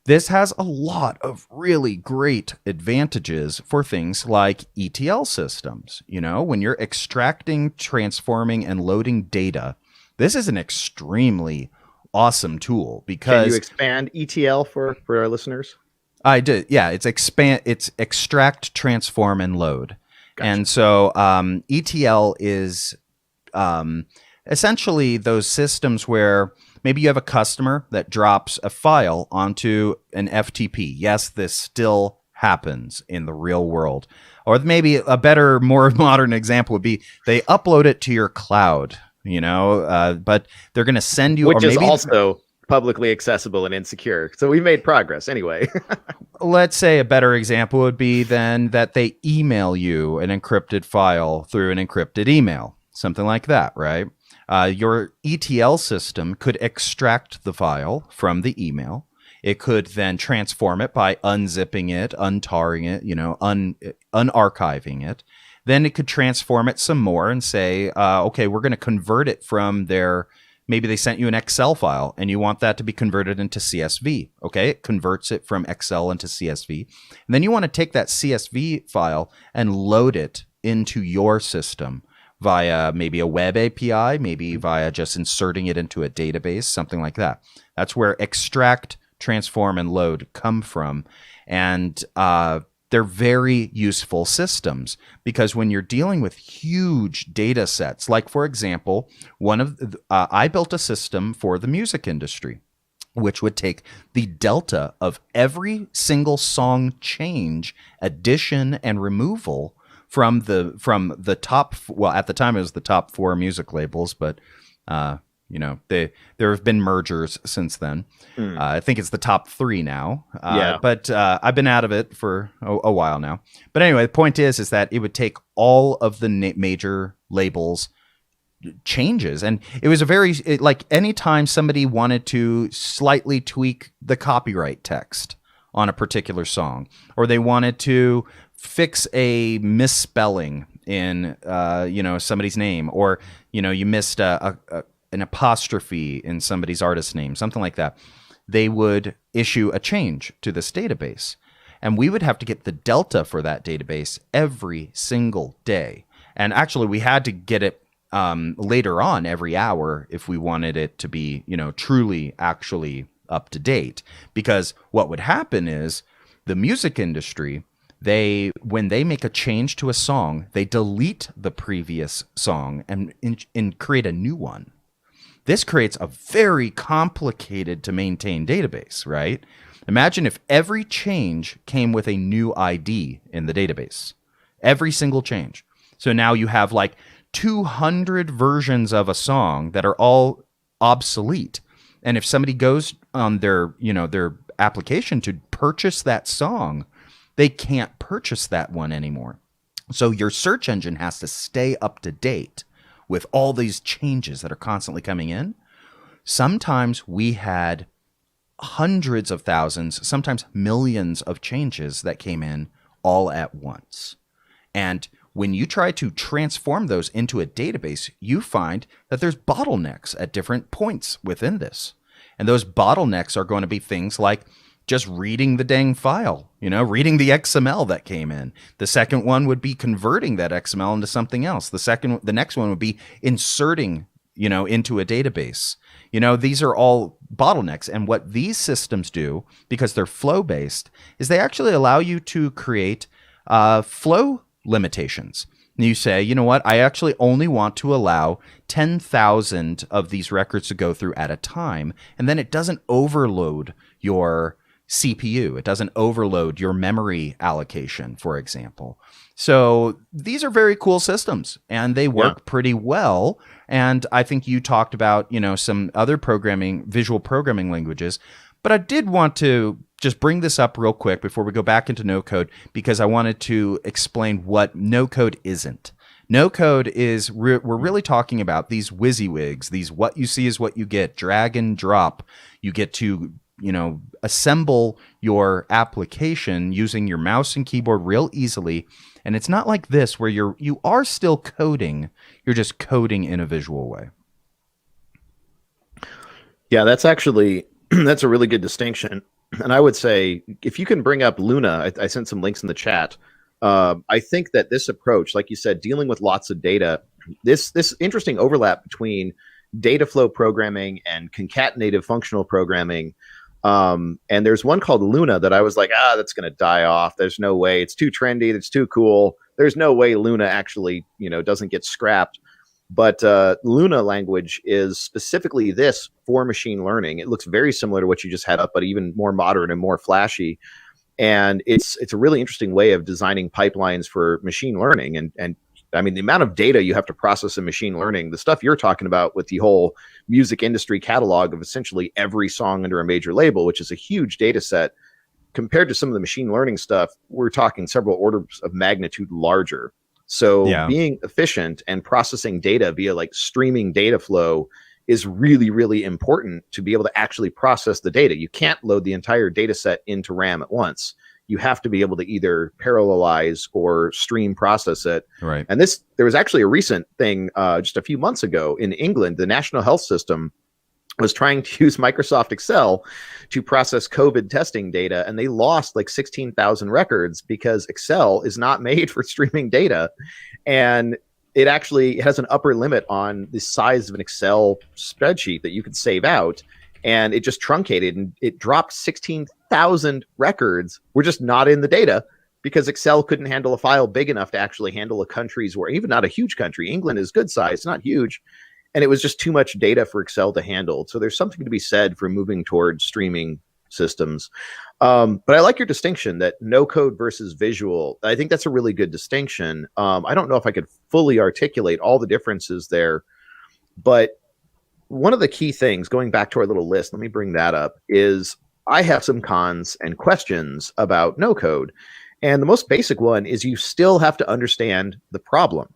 This has a lot of really great advantages for things like ETL systems. When you're extracting, transforming, and loading data, this is an extremely awesome tool because... Can you expand ETL for our listeners? I did. Yeah, it's extract, transform, and load. Gotcha. And so ETL is essentially those systems where maybe you have a customer that drops a file onto an FTP. Yes, this still happens in the real world. Or maybe a better, more modern example would be they upload it to your cloud, but they're going to send you... Which is also publicly accessible and insecure. So we made progress anyway. Let's say a better example would be then that they email you an encrypted file through an encrypted email. Something like that, right? Your ETL system could extract the file from the email. It could then transform it by unzipping it, untarring it, unarchiving it. Then it could transform it some more and say, okay, we're going to convert it from maybe they sent you an Excel file and you want that to be converted into CSV. Okay, it converts it from Excel into CSV. And then you want to take that CSV file and load it into your system via maybe a web API, maybe via just inserting it into a database, something like that. That's where extract, transform, and load come from. And they're very useful systems, because when you're dealing with huge data sets, like for example, I built a system for the music industry, which would take the delta of every single song change, addition, and removal from the top. Well, at the time it was the top 4 music labels, but there have been mergers since then. I think it's the top 3 now. But I've been out of it for a while now. But anyway, the point is that it would take all of the major labels changes, and it was like anytime somebody wanted to slightly tweak the copyright text on a particular song, or they wanted to fix a misspelling in somebody's name, or you missed an apostrophe in somebody's artist name, something like that, they would issue a change to this database, and we would have to get the delta for that database every single day. And actually we had to get it later on every hour if we wanted it to be, truly actually up to date. Because what would happen is the music industry, when they make a change to a song, they delete the previous song and create a new one. This creates a very complicated to maintain database, right? Imagine if every change came with a new ID in the database. Every single change. So now you have like 200 versions of a song that are all obsolete. And if somebody goes on their application to purchase that song, they can't purchase that one anymore. So your search engine has to stay up to date with all these changes that are constantly coming in. Sometimes we had hundreds of thousands, sometimes millions of changes that came in all at once. And when you try to transform those into a database, you find that there's bottlenecks at different points within this. And those bottlenecks are going to be things like just reading the dang file, reading the XML that came in. The second one would be converting that XML into something else. The next one would be inserting, into a database. These are all bottlenecks. And what these systems do, because they're flow-based, is they actually allow you to create flow limitations. You say, you know what, I actually only want to allow 10,000 of these records to go through at a time, and then it doesn't overload your CPU. It doesn't overload your memory allocation, for example. So these are very cool systems, and they work pretty well. And I think you talked about, some other visual programming languages, but I did want to just bring this up real quick before we go back into no code, because I wanted to explain what no code isn't. No code is, we're really talking about these Wysiwygs, these what you see is what you get, drag and drop. You get to, assemble your application using your mouse and keyboard real easily. And it's not like this where you are still coding, you're just coding in a visual way. Yeah, that's actually, that's a really good distinction. And I would say, if you can bring up Luna, I sent some links in the chat. I think that this approach, like you said, dealing with lots of data, this interesting overlap between data flow programming and concatenative functional programming. And there's one called Luna that I was like, that's going to die off. There's no way. It's too trendy. It's too cool. There's no way Luna actually, doesn't get scrapped. But Luna language is specifically this for machine learning. It looks very similar to what you just had up, but even more modern and more flashy. And it's a really interesting way of designing pipelines for machine learning. And I mean, the amount of data you have to process in machine learning, the stuff you're talking about with the whole music industry catalog of essentially every song under a major label, which is a huge data set, compared to some of the machine learning stuff, we're talking several orders of magnitude larger. So being efficient and processing data via like streaming data flow is really, really important to be able to actually process the data. You can't load the entire data set into RAM at once. You have to be able to either parallelize or stream process it. Right. And there was actually a recent thing just a few months ago in England. The National Health System was trying to use Microsoft Excel to process COVID testing data, and they lost like 16,000 records because Excel is not made for streaming data. And it has an upper limit on the size of an Excel spreadsheet that you could save out. And it just truncated, and it dropped 16,000 records. We're just not in the data because Excel couldn't handle a file big enough to actually handle a country's where even not a huge country. England is good size, not huge. And it was just too much data for Excel to handle. So there's something to be said for moving towards streaming systems. But I like your distinction that no code versus visual. I think that's a really good distinction. I don't know if I could fully articulate all the differences there, but one of the key things, going back to our little list, let me bring that up, is I have some cons and questions about no code. And the most basic one is you still have to understand the problem.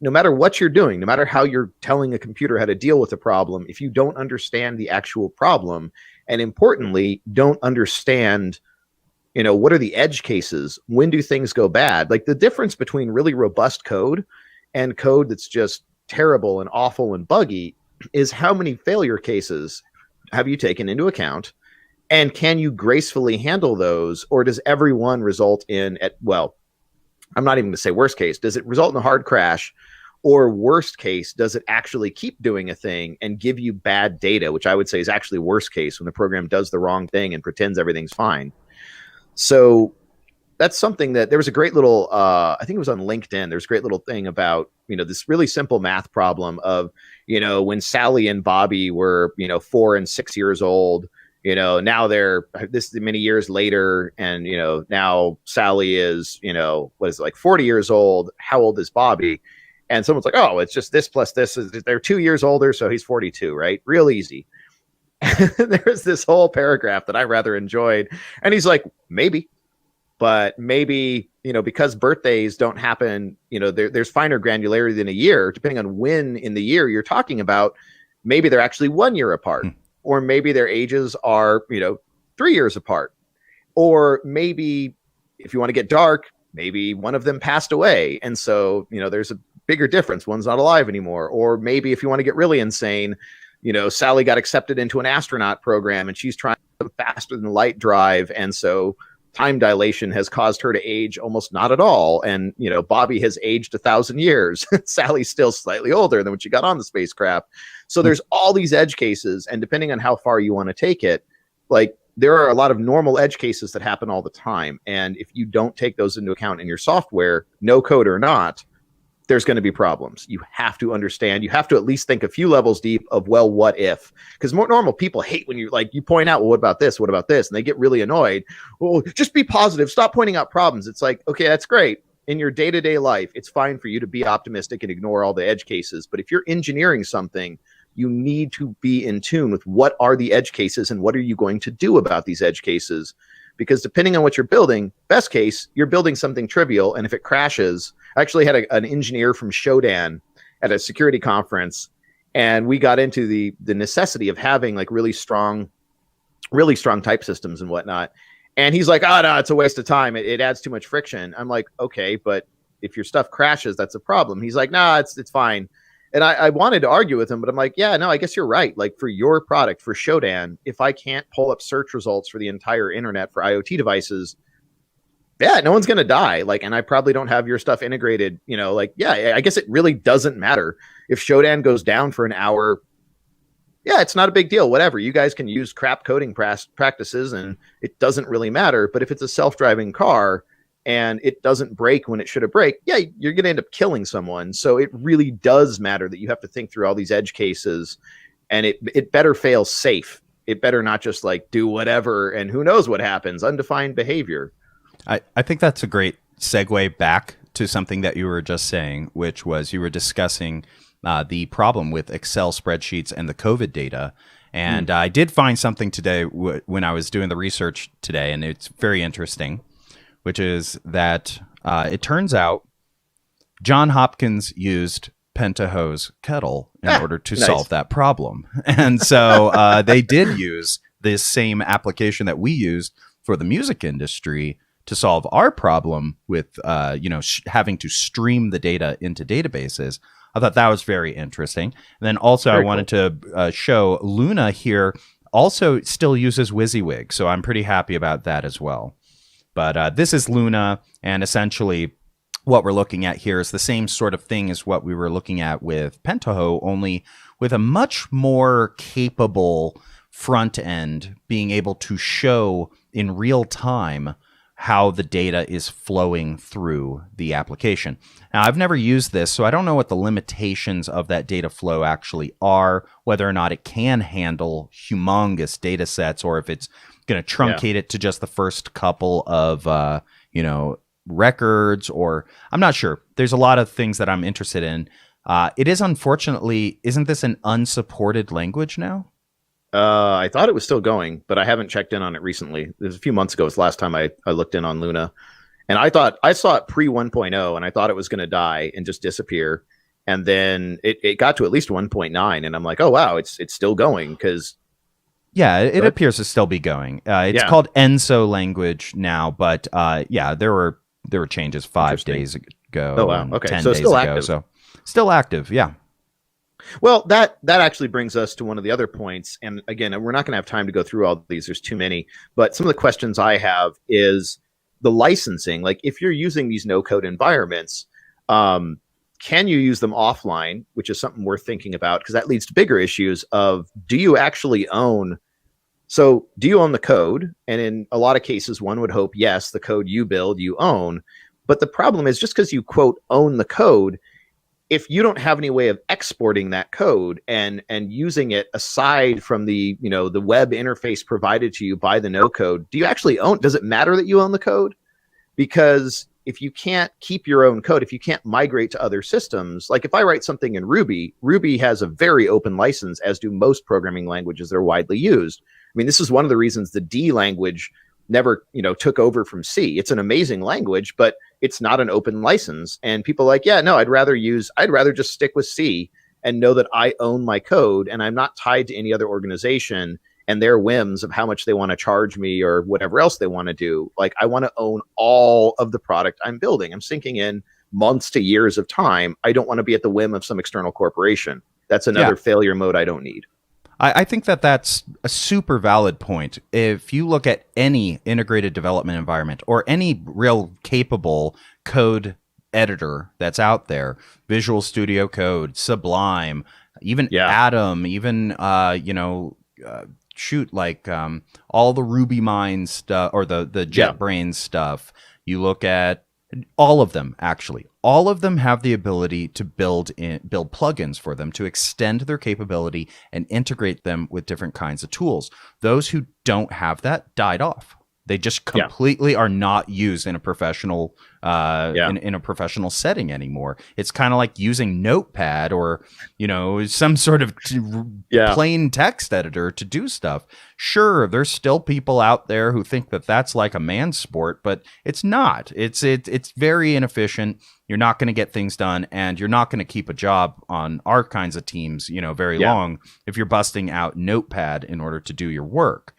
No matter what you're doing, no matter how you're telling a computer how to deal with a problem, if you don't understand the actual problem, and importantly, don't understand, what are the edge cases? When do things go bad? Like the difference between really robust code and code that's just terrible and awful and buggy is how many failure cases have you taken into account? And can you gracefully handle those? Or does every one result in, I'm not even going to say worst case. Does it result in a hard crash? Or worst case, does it actually keep doing a thing and give you bad data, which I would say is actually worst case when the program does the wrong thing and pretends everything's fine. So that's something that there was a great little, I think it was on LinkedIn. There's a great little thing about, this really simple math problem of, when Sally and Bobby were, 4 and 6 years old, now they're this many years later. And, now Sally is, 40 years old. How old is Bobby? And someone's like, oh, it's just this plus this. They're 2 years older, so he's 42, right? Real easy. There's this whole paragraph that I rather enjoyed. And he's like, maybe. But maybe, because birthdays don't happen, there's finer granularity than a year, depending on when in the year you're talking about. Maybe they're actually 1 year apart. Or maybe their ages are, 3 years apart. Or maybe, if you want to get dark, maybe one of them passed away. And so, there's a bigger difference. One's not alive anymore. Or maybe if you want to get really insane, Sally got accepted into an astronaut program and she's trying to faster than light drive. And so time dilation has caused her to age almost not at all. And, Bobby has aged 1,000 years. Sally's still slightly older than when she got on the spacecraft. So there's all these edge cases. And depending on how far you want to take it, like there are a lot of normal edge cases that happen all the time. And if you don't take those into account in your software, no code or not, there's going to be problems. You have to understand. You have to at least think a few levels deep of, what if? Because more normal people hate when you point out, well, what about this? What about this? And they get really annoyed. Well, just be positive. Stop pointing out problems. It's like, okay, that's great. In your day-to-day life, it's fine for you to be optimistic and ignore all the edge cases. But if you're engineering something, you need to be in tune with what are the edge cases and what are you going to do about these edge cases? Because depending on what you're building, best case, you're building something trivial. And if it crashes, I actually had an engineer from Shodan at a security conference, and we got into the necessity of having like really strong type systems and whatnot. And he's like, oh, no, it's a waste of time. It adds too much friction. I'm like, okay, but if your stuff crashes, that's a problem. He's like, nah, it's fine. And I wanted to argue with him, but I'm like, yeah, no, I guess you're right. Like for your product, for Shodan, if I can't pull up search results for the entire internet for IoT devices, yeah, no one's going to die. Like, and I probably don't have your stuff integrated, yeah, I guess it really doesn't matter. If Shodan goes down for an hour, yeah, it's not a big deal. Whatever. You guys can use crap coding practices and it doesn't really matter. But if it's a self-driving car and it doesn't break when it should have break, yeah, you're going to end up killing someone. So it really does matter that you have to think through all these edge cases, and it better fail safe. It better not just like do whatever and who knows what happens, undefined behavior. I think that's a great segue back to something that you were just saying, which was you were discussing the problem with Excel spreadsheets and the COVID data. And I did find something today when I was doing the research today, and it's very interesting, which is that it turns out John Hopkins used Pentaho's kettle in order to solve that problem. And so they did use this same application that we used for the music industry to solve our problem with, having to stream the data into databases. I thought that was very interesting. And then also I wanted to show Luna here also still uses Wysiwygs. So I'm pretty happy about that as well. But this is Luna, and essentially what we're looking at here is the same sort of thing as what we were looking at with Pentaho, only with a much more capable front end being able to show in real time how the data is flowing through the application. Now, I've never used this, so I don't know what the limitations of that data flow actually are, whether or not it can handle humongous data sets, or if it's going to truncate it to just the first couple of, records, or I'm not sure. There's a lot of things that I'm interested in. It is, unfortunately, isn't this an unsupported language now? I thought it was still going, but I haven't checked in on it recently. It was a few months ago. It was the last time I looked in on Luna. And I saw it pre 1.0, and I thought it was going to die and just disappear. And then it got to at least 1.9, and I'm like, oh, wow, it's still going. Because it appears to still be going. It's called Enso language now, but there were changes 5 days ago. Oh, wow. Okay. 10 so days still ago, active. so still active, yeah. Well, that actually brings us to one of the other points. And again, we're not going to have time to go through all these. There's too many. But some of the questions I have is the licensing. Like, if you're using these no-code environments, can you use them offline, which is something worth thinking about, because that leads to bigger issues of, do you actually own? So do you own the code? And in a lot of cases, one would hope, yes, the code you build, you own. But the problem is, just because you, quote, own the code, if you don't have any way of exporting that code and using it aside from the, the web interface provided to you by the no code, do you actually own? Does it matter that you own the code? Because if you can't keep your own code, if you can't migrate to other systems, like if I write something in Ruby has a very open license, as do most programming languages that are widely used. I mean, this is one of the reasons the D language never, took over from C. It's an amazing language, but it's not an open license. And people are like, yeah, no, I'd rather just stick with C and know that I own my code and I'm not tied to any other organization and their whims of how much they want to charge me or whatever else they want to do. Like, I want to own all of the product I'm building. I'm sinking in months to years of time. I don't want to be at the whim of some external corporation. That's another failure mode I don't need. I think that's a super valid point. If you look at any integrated development environment or any real capable code editor that's out there, Visual Studio Code, Sublime, even Atom, even all the RubyMine stuff or the JetBrains stuff. You look at all of them, actually. All of them have the ability to build plugins for them to extend their capability and integrate them with different kinds of tools. Those who don't have that died off. They just completely are not used in a professional in a professional setting anymore. It's kind of like using Notepad or some sort of plain text editor to do stuff. Sure, there's still people out there who think that that's like a man's sport, but it's not. It's very inefficient. You're not going to get things done, and you're not going to keep a job on our kinds of teams, very long if you're busting out Notepad in order to do your work.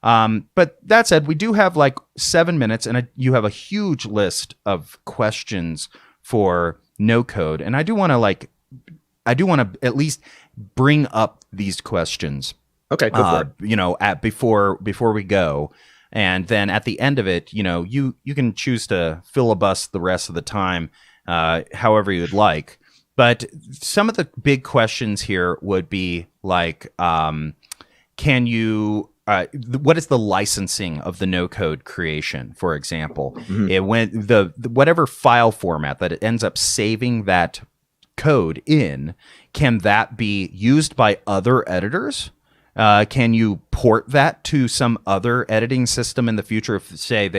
But that said, we do have like 7 minutes, and you have a huge list of questions for no code. And I do want to at least bring up these questions. Okay, go for it. Before we go. And then at the end of it, you can choose to filibust the rest of the time, however you would like. But some of the big questions here would be like, can you... what is the licensing of the no-code creation, for example? Mm-hmm. Whatever file format that it ends up saving that code in, can that be used by other editors? Can you port that to some other editing system in the future if, say,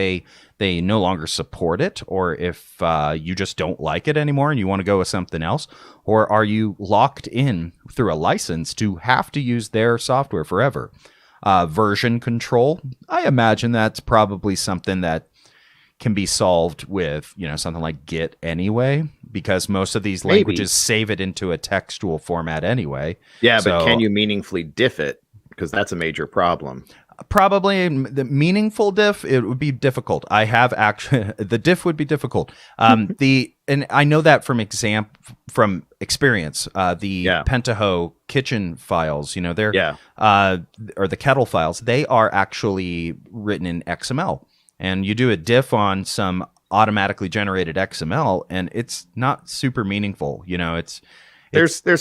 they no longer support it, or if you just don't like it anymore and you want to go with something else? Or are you locked in through a license to have to use their software forever? Version control, I imagine that's probably something that can be solved with, something like Git anyway, because most of these languages save it into a textual format anyway. Yeah, but can you meaningfully diff it? Because that's a major problem. Probably the meaningful diff, it would be difficult. The diff would be difficult. And I know that from experience. The Pentaho kitchen files, they're or the kettle files, they are actually written in XML, and you do a diff on some automatically generated XML, and it's not super meaningful. There's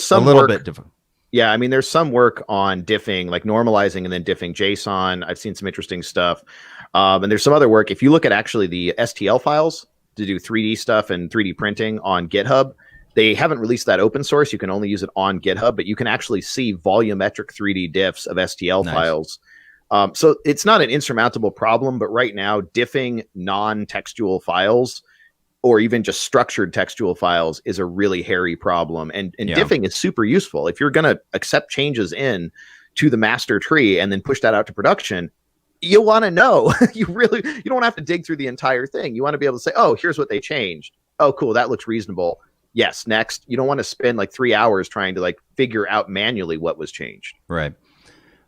some a little bit difficult. Yeah, I mean, there's some work on diffing, like normalizing and then diffing JSON. I've seen some interesting stuff. And there's some other work. If you look at actually the STL files to do 3D stuff and 3D printing on GitHub, they haven't released that open source. You can only use it on GitHub, but you can actually see volumetric 3D diffs of STL files. So it's not an insurmountable problem, but right now diffing non-textual files or even just structured textual files is a really hairy problem. And diffing is super useful. If you're going to accept changes in to the master tree and then push that out to production, you want to know. You don't have to dig through the entire thing. You want to be able to say, oh, here's what they changed. Oh, cool. That looks reasonable. Yes, next. You don't want to spend like 3 hours trying to like figure out manually what was changed. Right.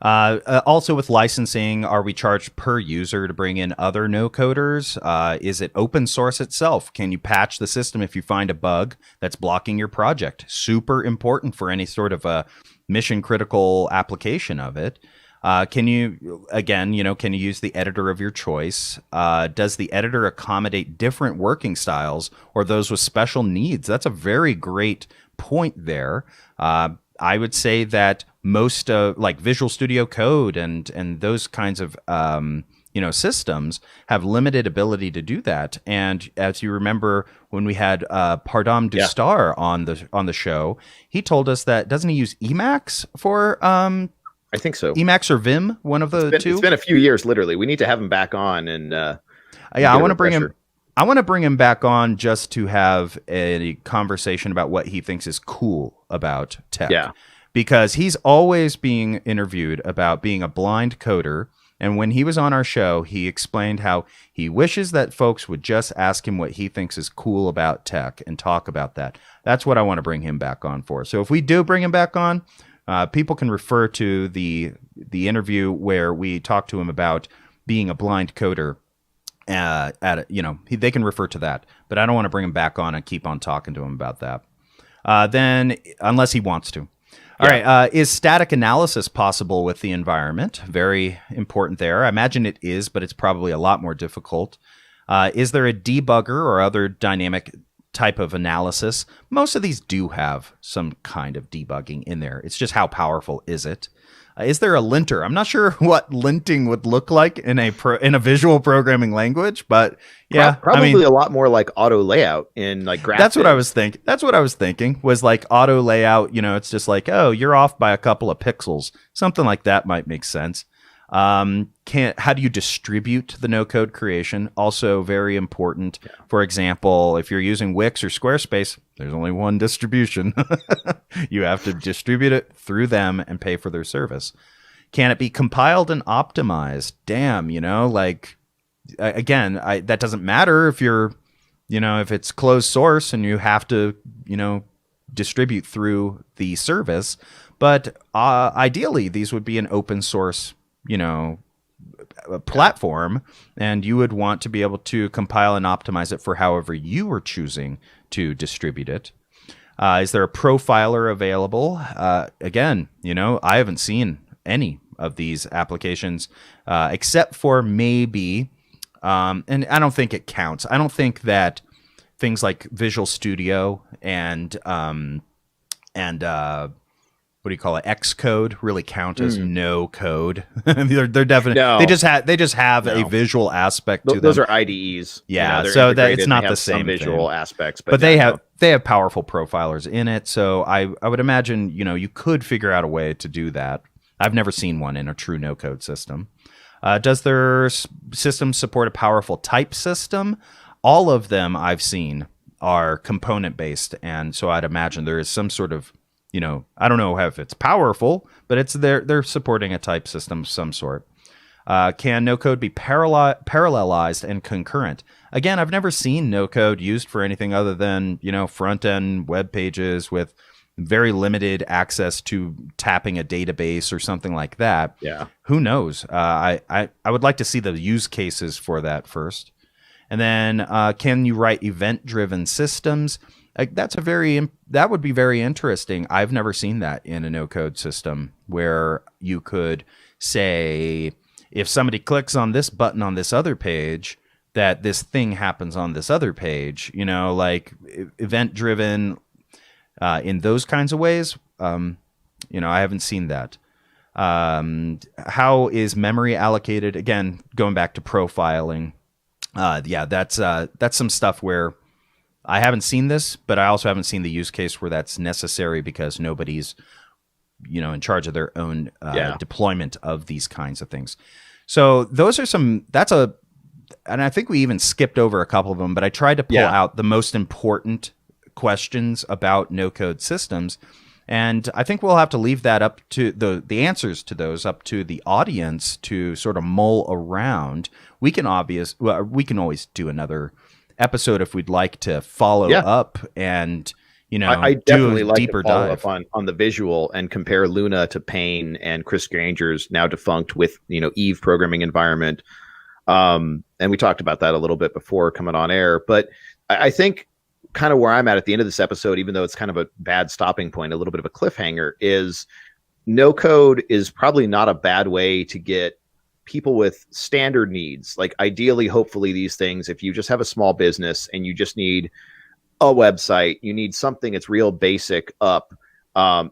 Also with licensing, are we charged per user to bring in other no-coders? Is it open source itself? Can you patch the system if you find a bug that's blocking your project? Super important for any sort of a mission critical application of it. Can you use the editor of your choice? Does the editor accommodate different working styles or those with special needs? That's a very great point there. I would say that most like Visual Studio Code and those kinds of systems have limited ability to do that. And as you remember, when we had Pardam Dustar on the show, he told us that doesn't he use Emacs for I think so. Emacs or Vim, one of the two. It's been a few years, literally. We need to have him back on, and I want to bring him. I want to bring him back on just to have a conversation about what he thinks is cool about tech. Yeah, because he's always being interviewed about being a blind coder. And when he was on our show, he explained how he wishes that folks would just ask him what he thinks is cool about tech and talk about that. That's what I want to bring him back on for. So if we do bring him back on, people can refer to the interview where we talked to him about being a blind coder. They can refer to that, but I don't want to bring him back on and keep on talking to him about that. Then, unless he wants to. All right. Is static analysis possible with the environment? Very important there. I imagine it is, but it's probably a lot more difficult. Is there a debugger or other dynamic type of analysis? Most of these do have some kind of debugging in there. It's just how powerful is it? Is there a linter? I'm not sure what linting would look like in a visual programming language, but yeah, probably a lot more like auto layout in like graphics. That's what I was thinking was like auto layout. It's just like, oh, you're off by a couple of pixels. Something like that might make sense. How do you distribute the no-code creation? Also very important. Yeah. For example, if you're using Wix or Squarespace, there's only one distribution. You have to distribute it through them and pay for their service. Can it be compiled and optimized? Damn, that doesn't matter if you're, if it's closed source and you have to, distribute through the service. But ideally, these would be an open source platform, and you would want to be able to compile and optimize it for however you are choosing to distribute it. Is there a profiler available? Again, I haven't seen any of these applications except for maybe, and I don't think it counts. I don't think that things like Visual Studio and what do you call it? Xcode really count as no code. they're definitely they just have a visual aspect to them. Those are IDEs. Yeah, so that it's not the same visual aspects, but they have powerful profilers in it. So I would imagine you could figure out a way to do that. I've never seen one in a true no code system. Does their system support a powerful type system? All of them I've seen are component based, and so I'd imagine there is some sort of I don't know if it's powerful, but they're supporting a type system of some sort. Can no code be parallelized and concurrent? Again, I've never seen no code used for anything other than front end web pages with very limited access to tapping a database or something like that. Yeah, who knows? I would like to see the use cases for that first, and then can you write event driven systems? That would be very interesting. I've never seen that in a no-code system where you could say, if somebody clicks on this button on this other page, that this thing happens on this other page. Like event-driven in those kinds of ways. I haven't seen that. How is memory allocated? Again, going back to profiling. That's some stuff where I haven't seen this, but I also haven't seen the use case where that's necessary because nobody's, in charge of their own deployment of these kinds of things. So those are and I think we even skipped over a couple of them, but I tried to pull out the most important questions about no-code systems. And I think we'll have to leave that up to the answers to those up to the audience to sort of mull around. We can always do another episode if we'd like to follow up and I definitely do a like deeper to follow dive up on the visual and compare Luna to Paine and Chris Granger's now defunct with Eve programming environment. And we talked about that a little bit before coming on air, but I think kind of where I'm at the end of this episode, even though it's kind of a bad stopping point, a little bit of a cliffhanger, is no code is probably not a bad way to get people with standard needs. Like ideally, hopefully these things, if you just have a small business and you just need a website, you need something that's real basic up,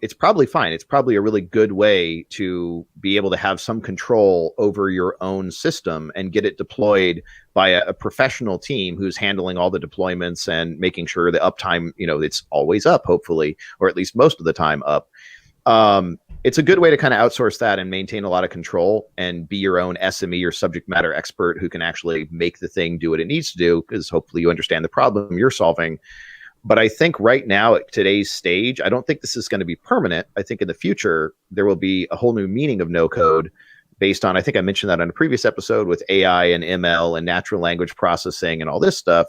it's probably fine. It's probably a really good way to be able to have some control over your own system and get it deployed by a professional team who's handling all the deployments and making sure the uptime, it's always up, hopefully, or at least most of the time up. It's a good way to kind of outsource that and maintain a lot of control and be your own SME or subject matter expert who can actually make the thing do what it needs to do, because hopefully you understand the problem you're solving. But I think right now at today's stage, I don't think this is going to be permanent. I think in the future, there will be a whole new meaning of no code based on, I think I mentioned that on a previous episode with AI and ML and natural language processing and all this stuff.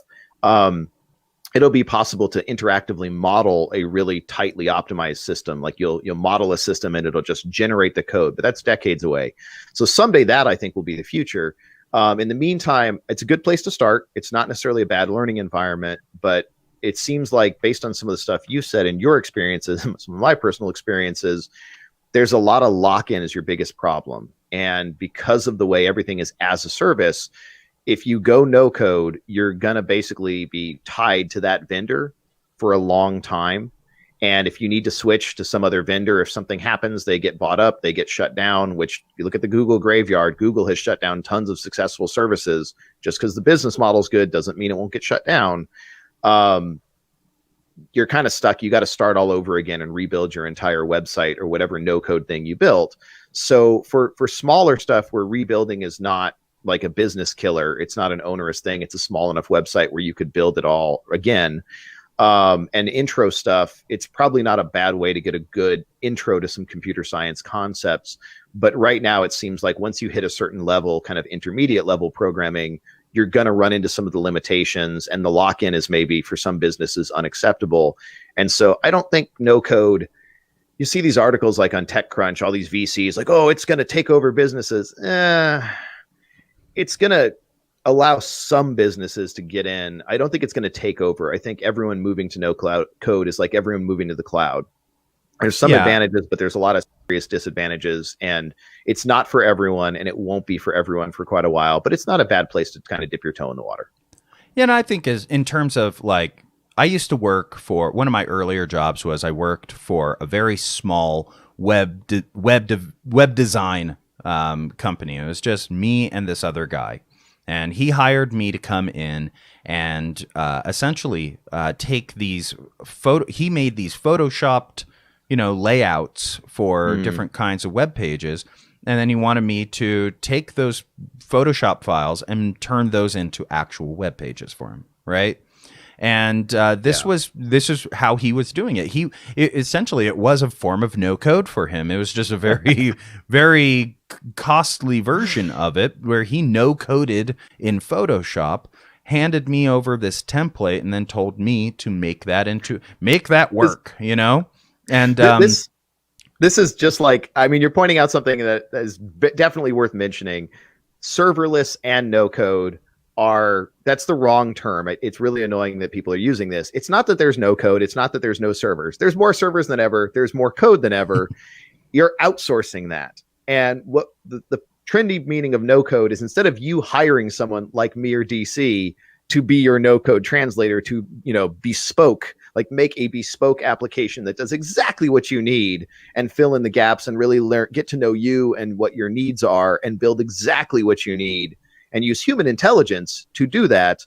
It'll be possible to interactively model a really tightly optimized system. Like you'll model a system and it'll just generate the code, but that's decades away. So someday that I think will be the future. In the meantime, it's a good place to start. It's not necessarily a bad learning environment, but it seems like based on some of the stuff you said in your experiences, some of my personal experiences, there's a lot of lock-in is your biggest problem. And because of the way everything is as a service, if you go no code, you're going to basically be tied to that vendor for a long time. And if you need to switch to some other vendor, if something happens, they get bought up, they get shut down, which if you look at the Google graveyard, Google has shut down tons of successful services. Just because the business model is good doesn't mean it won't get shut down. You're kind of stuck. You got to start all over again and rebuild your entire website or whatever no code thing you built. So for smaller stuff where rebuilding is not like a business killer, it's not an onerous thing. It's a small enough website where you could build it all again. And intro stuff, it's probably not a bad way to get a good intro to some computer science concepts. But right now it seems like once you hit a certain level, kind of intermediate level programming, you're going to run into some of the limitations, and the lock-in is maybe for some businesses unacceptable. And so I don't think no code, you see these articles like on TechCrunch, all these VCs like, oh, it's going to take over businesses. It's going to allow some businesses to get in. I don't think it's going to take over. I think everyone moving to no code is like everyone moving to the cloud. There's some advantages, but there's a lot of serious disadvantages, and it's not for everyone, and it won't be for everyone for quite a while, but it's not a bad place to kind of dip your toe in the water. Yeah, and I think as in terms of like, I used to work for, one of my earlier jobs was I worked for a very small web design company. It was just me and this other guy. And he hired me to come in and essentially take these he made these photoshopped, layouts for different kinds of web pages. And then he wanted me to take those Photoshop files and turn those into actual web pages for him, right? And this is how he was doing it. Essentially it was a form of no code for him. It was just a very, very costly version of it where he no coded in Photoshop, handed me over this template, and then told me to make that work, And this is just like, I mean, you're pointing out something that is definitely worth mentioning. Serverless and no code that's the wrong term. It's really annoying that people are using this. It's not that there's no code. It's not that there's no servers. There's more servers than ever. There's more code than ever. You're outsourcing that. And what the trendy meaning of no code is, instead of you hiring someone like me or DC to be your no code translator, to, bespoke like make a bespoke application that does exactly what you need and fill in the gaps and really get to know you and what your needs are and build exactly what you need and use human intelligence to do that,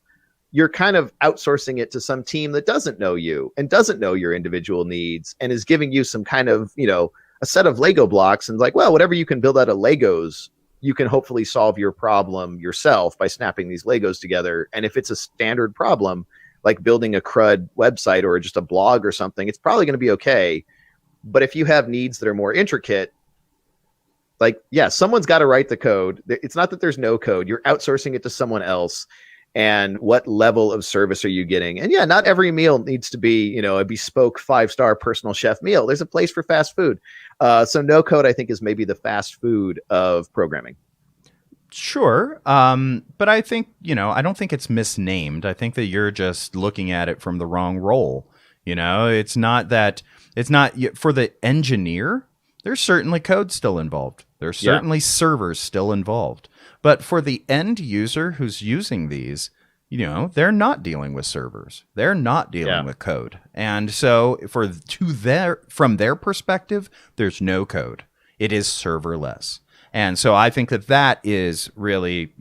you're kind of outsourcing it to some team that doesn't know you and doesn't know your individual needs and is giving you some kind of, a set of Lego blocks and like, well, whatever you can build out of Legos, you can hopefully solve your problem yourself by snapping these Legos together. And if it's a standard problem, like building a CRUD website or just a blog or something, it's probably going to be okay. But if you have needs that are more intricate, like, yeah, someone's got to write the code. It's not that there's no code. You're outsourcing it to someone else. And what level of service are you getting? And yeah, not every meal needs to be, a bespoke 5-star personal chef meal. There's a place for fast food. So no code, I think, is maybe the fast food of programming. Sure. But I think, I don't think it's misnamed. I think that you're just looking at it from the wrong role. It's not for the engineer. There's certainly code still involved. There's certainly servers still involved. But for the end user who's using these, they're not dealing with servers. They're not dealing with code. And so from their perspective, there's no code. It is serverless. And so I think that is really,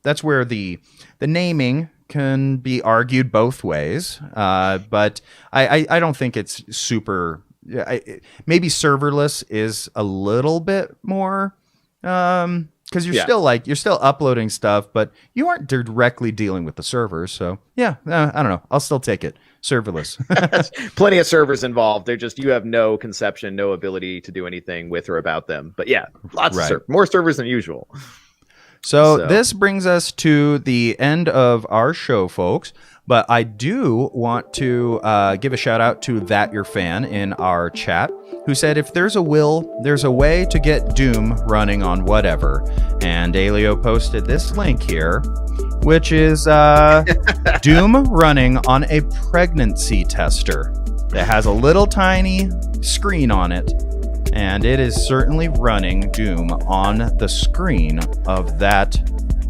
that's where the naming can be argued both ways. But I don't think it's super. Maybe serverless is a little bit more. Because you're still uploading stuff, but you aren't directly dealing with the servers. So I don't know. I'll still take it. Serverless. Plenty of servers involved. They're just, you have no conception, no ability to do anything with or about them. But yeah, lots of more servers than usual. So this brings us to the end of our show, folks. But I do want to give a shout out to That Your Fan in our chat, who said, if there's a will, there's a way to get Doom running on whatever. And Alio posted this link here, which is Doom running on a pregnancy tester that has a little tiny screen on it. And it is certainly running Doom on the screen of that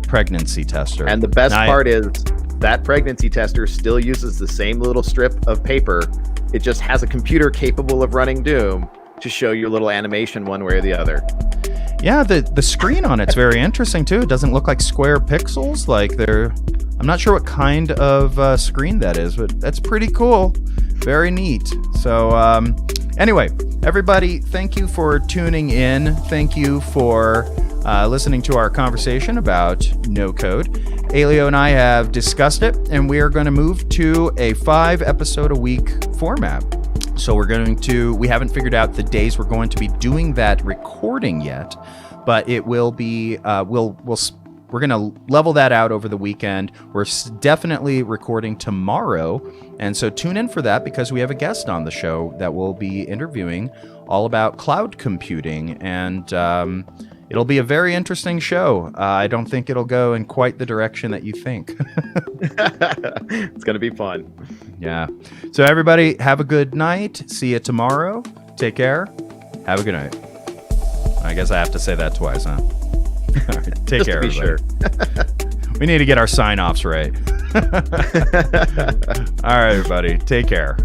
pregnancy tester. And the best part is that pregnancy tester still uses the same little strip of paper. It just has a computer capable of running Doom to show you a little animation one way or the other. Yeah, the screen on it's very interesting too. It doesn't look like square pixels. I'm not sure what kind of screen that is, but that's pretty cool. Very neat. So anyway, everybody, thank you for tuning in. Thank you for listening to our conversation about no code. Alio and I have discussed it, and we are going to move to a 5-episode-a-week format. So we haven't figured out the days we're going to be doing that recording yet, but it will be, we're going to level that out over the weekend. We're definitely recording tomorrow, and so tune in for that because we have a guest on the show that we'll be interviewing all about cloud computing, and it'll be a very interesting show. I don't think it'll go in quite the direction that you think. It's going to be fun. Yeah. So everybody, have a good night. See you tomorrow. Take care. Have a good night. I guess I have to say that twice, huh? All right, take care, everybody. Sure. We need to get our sign-offs right. All right, everybody. Take care.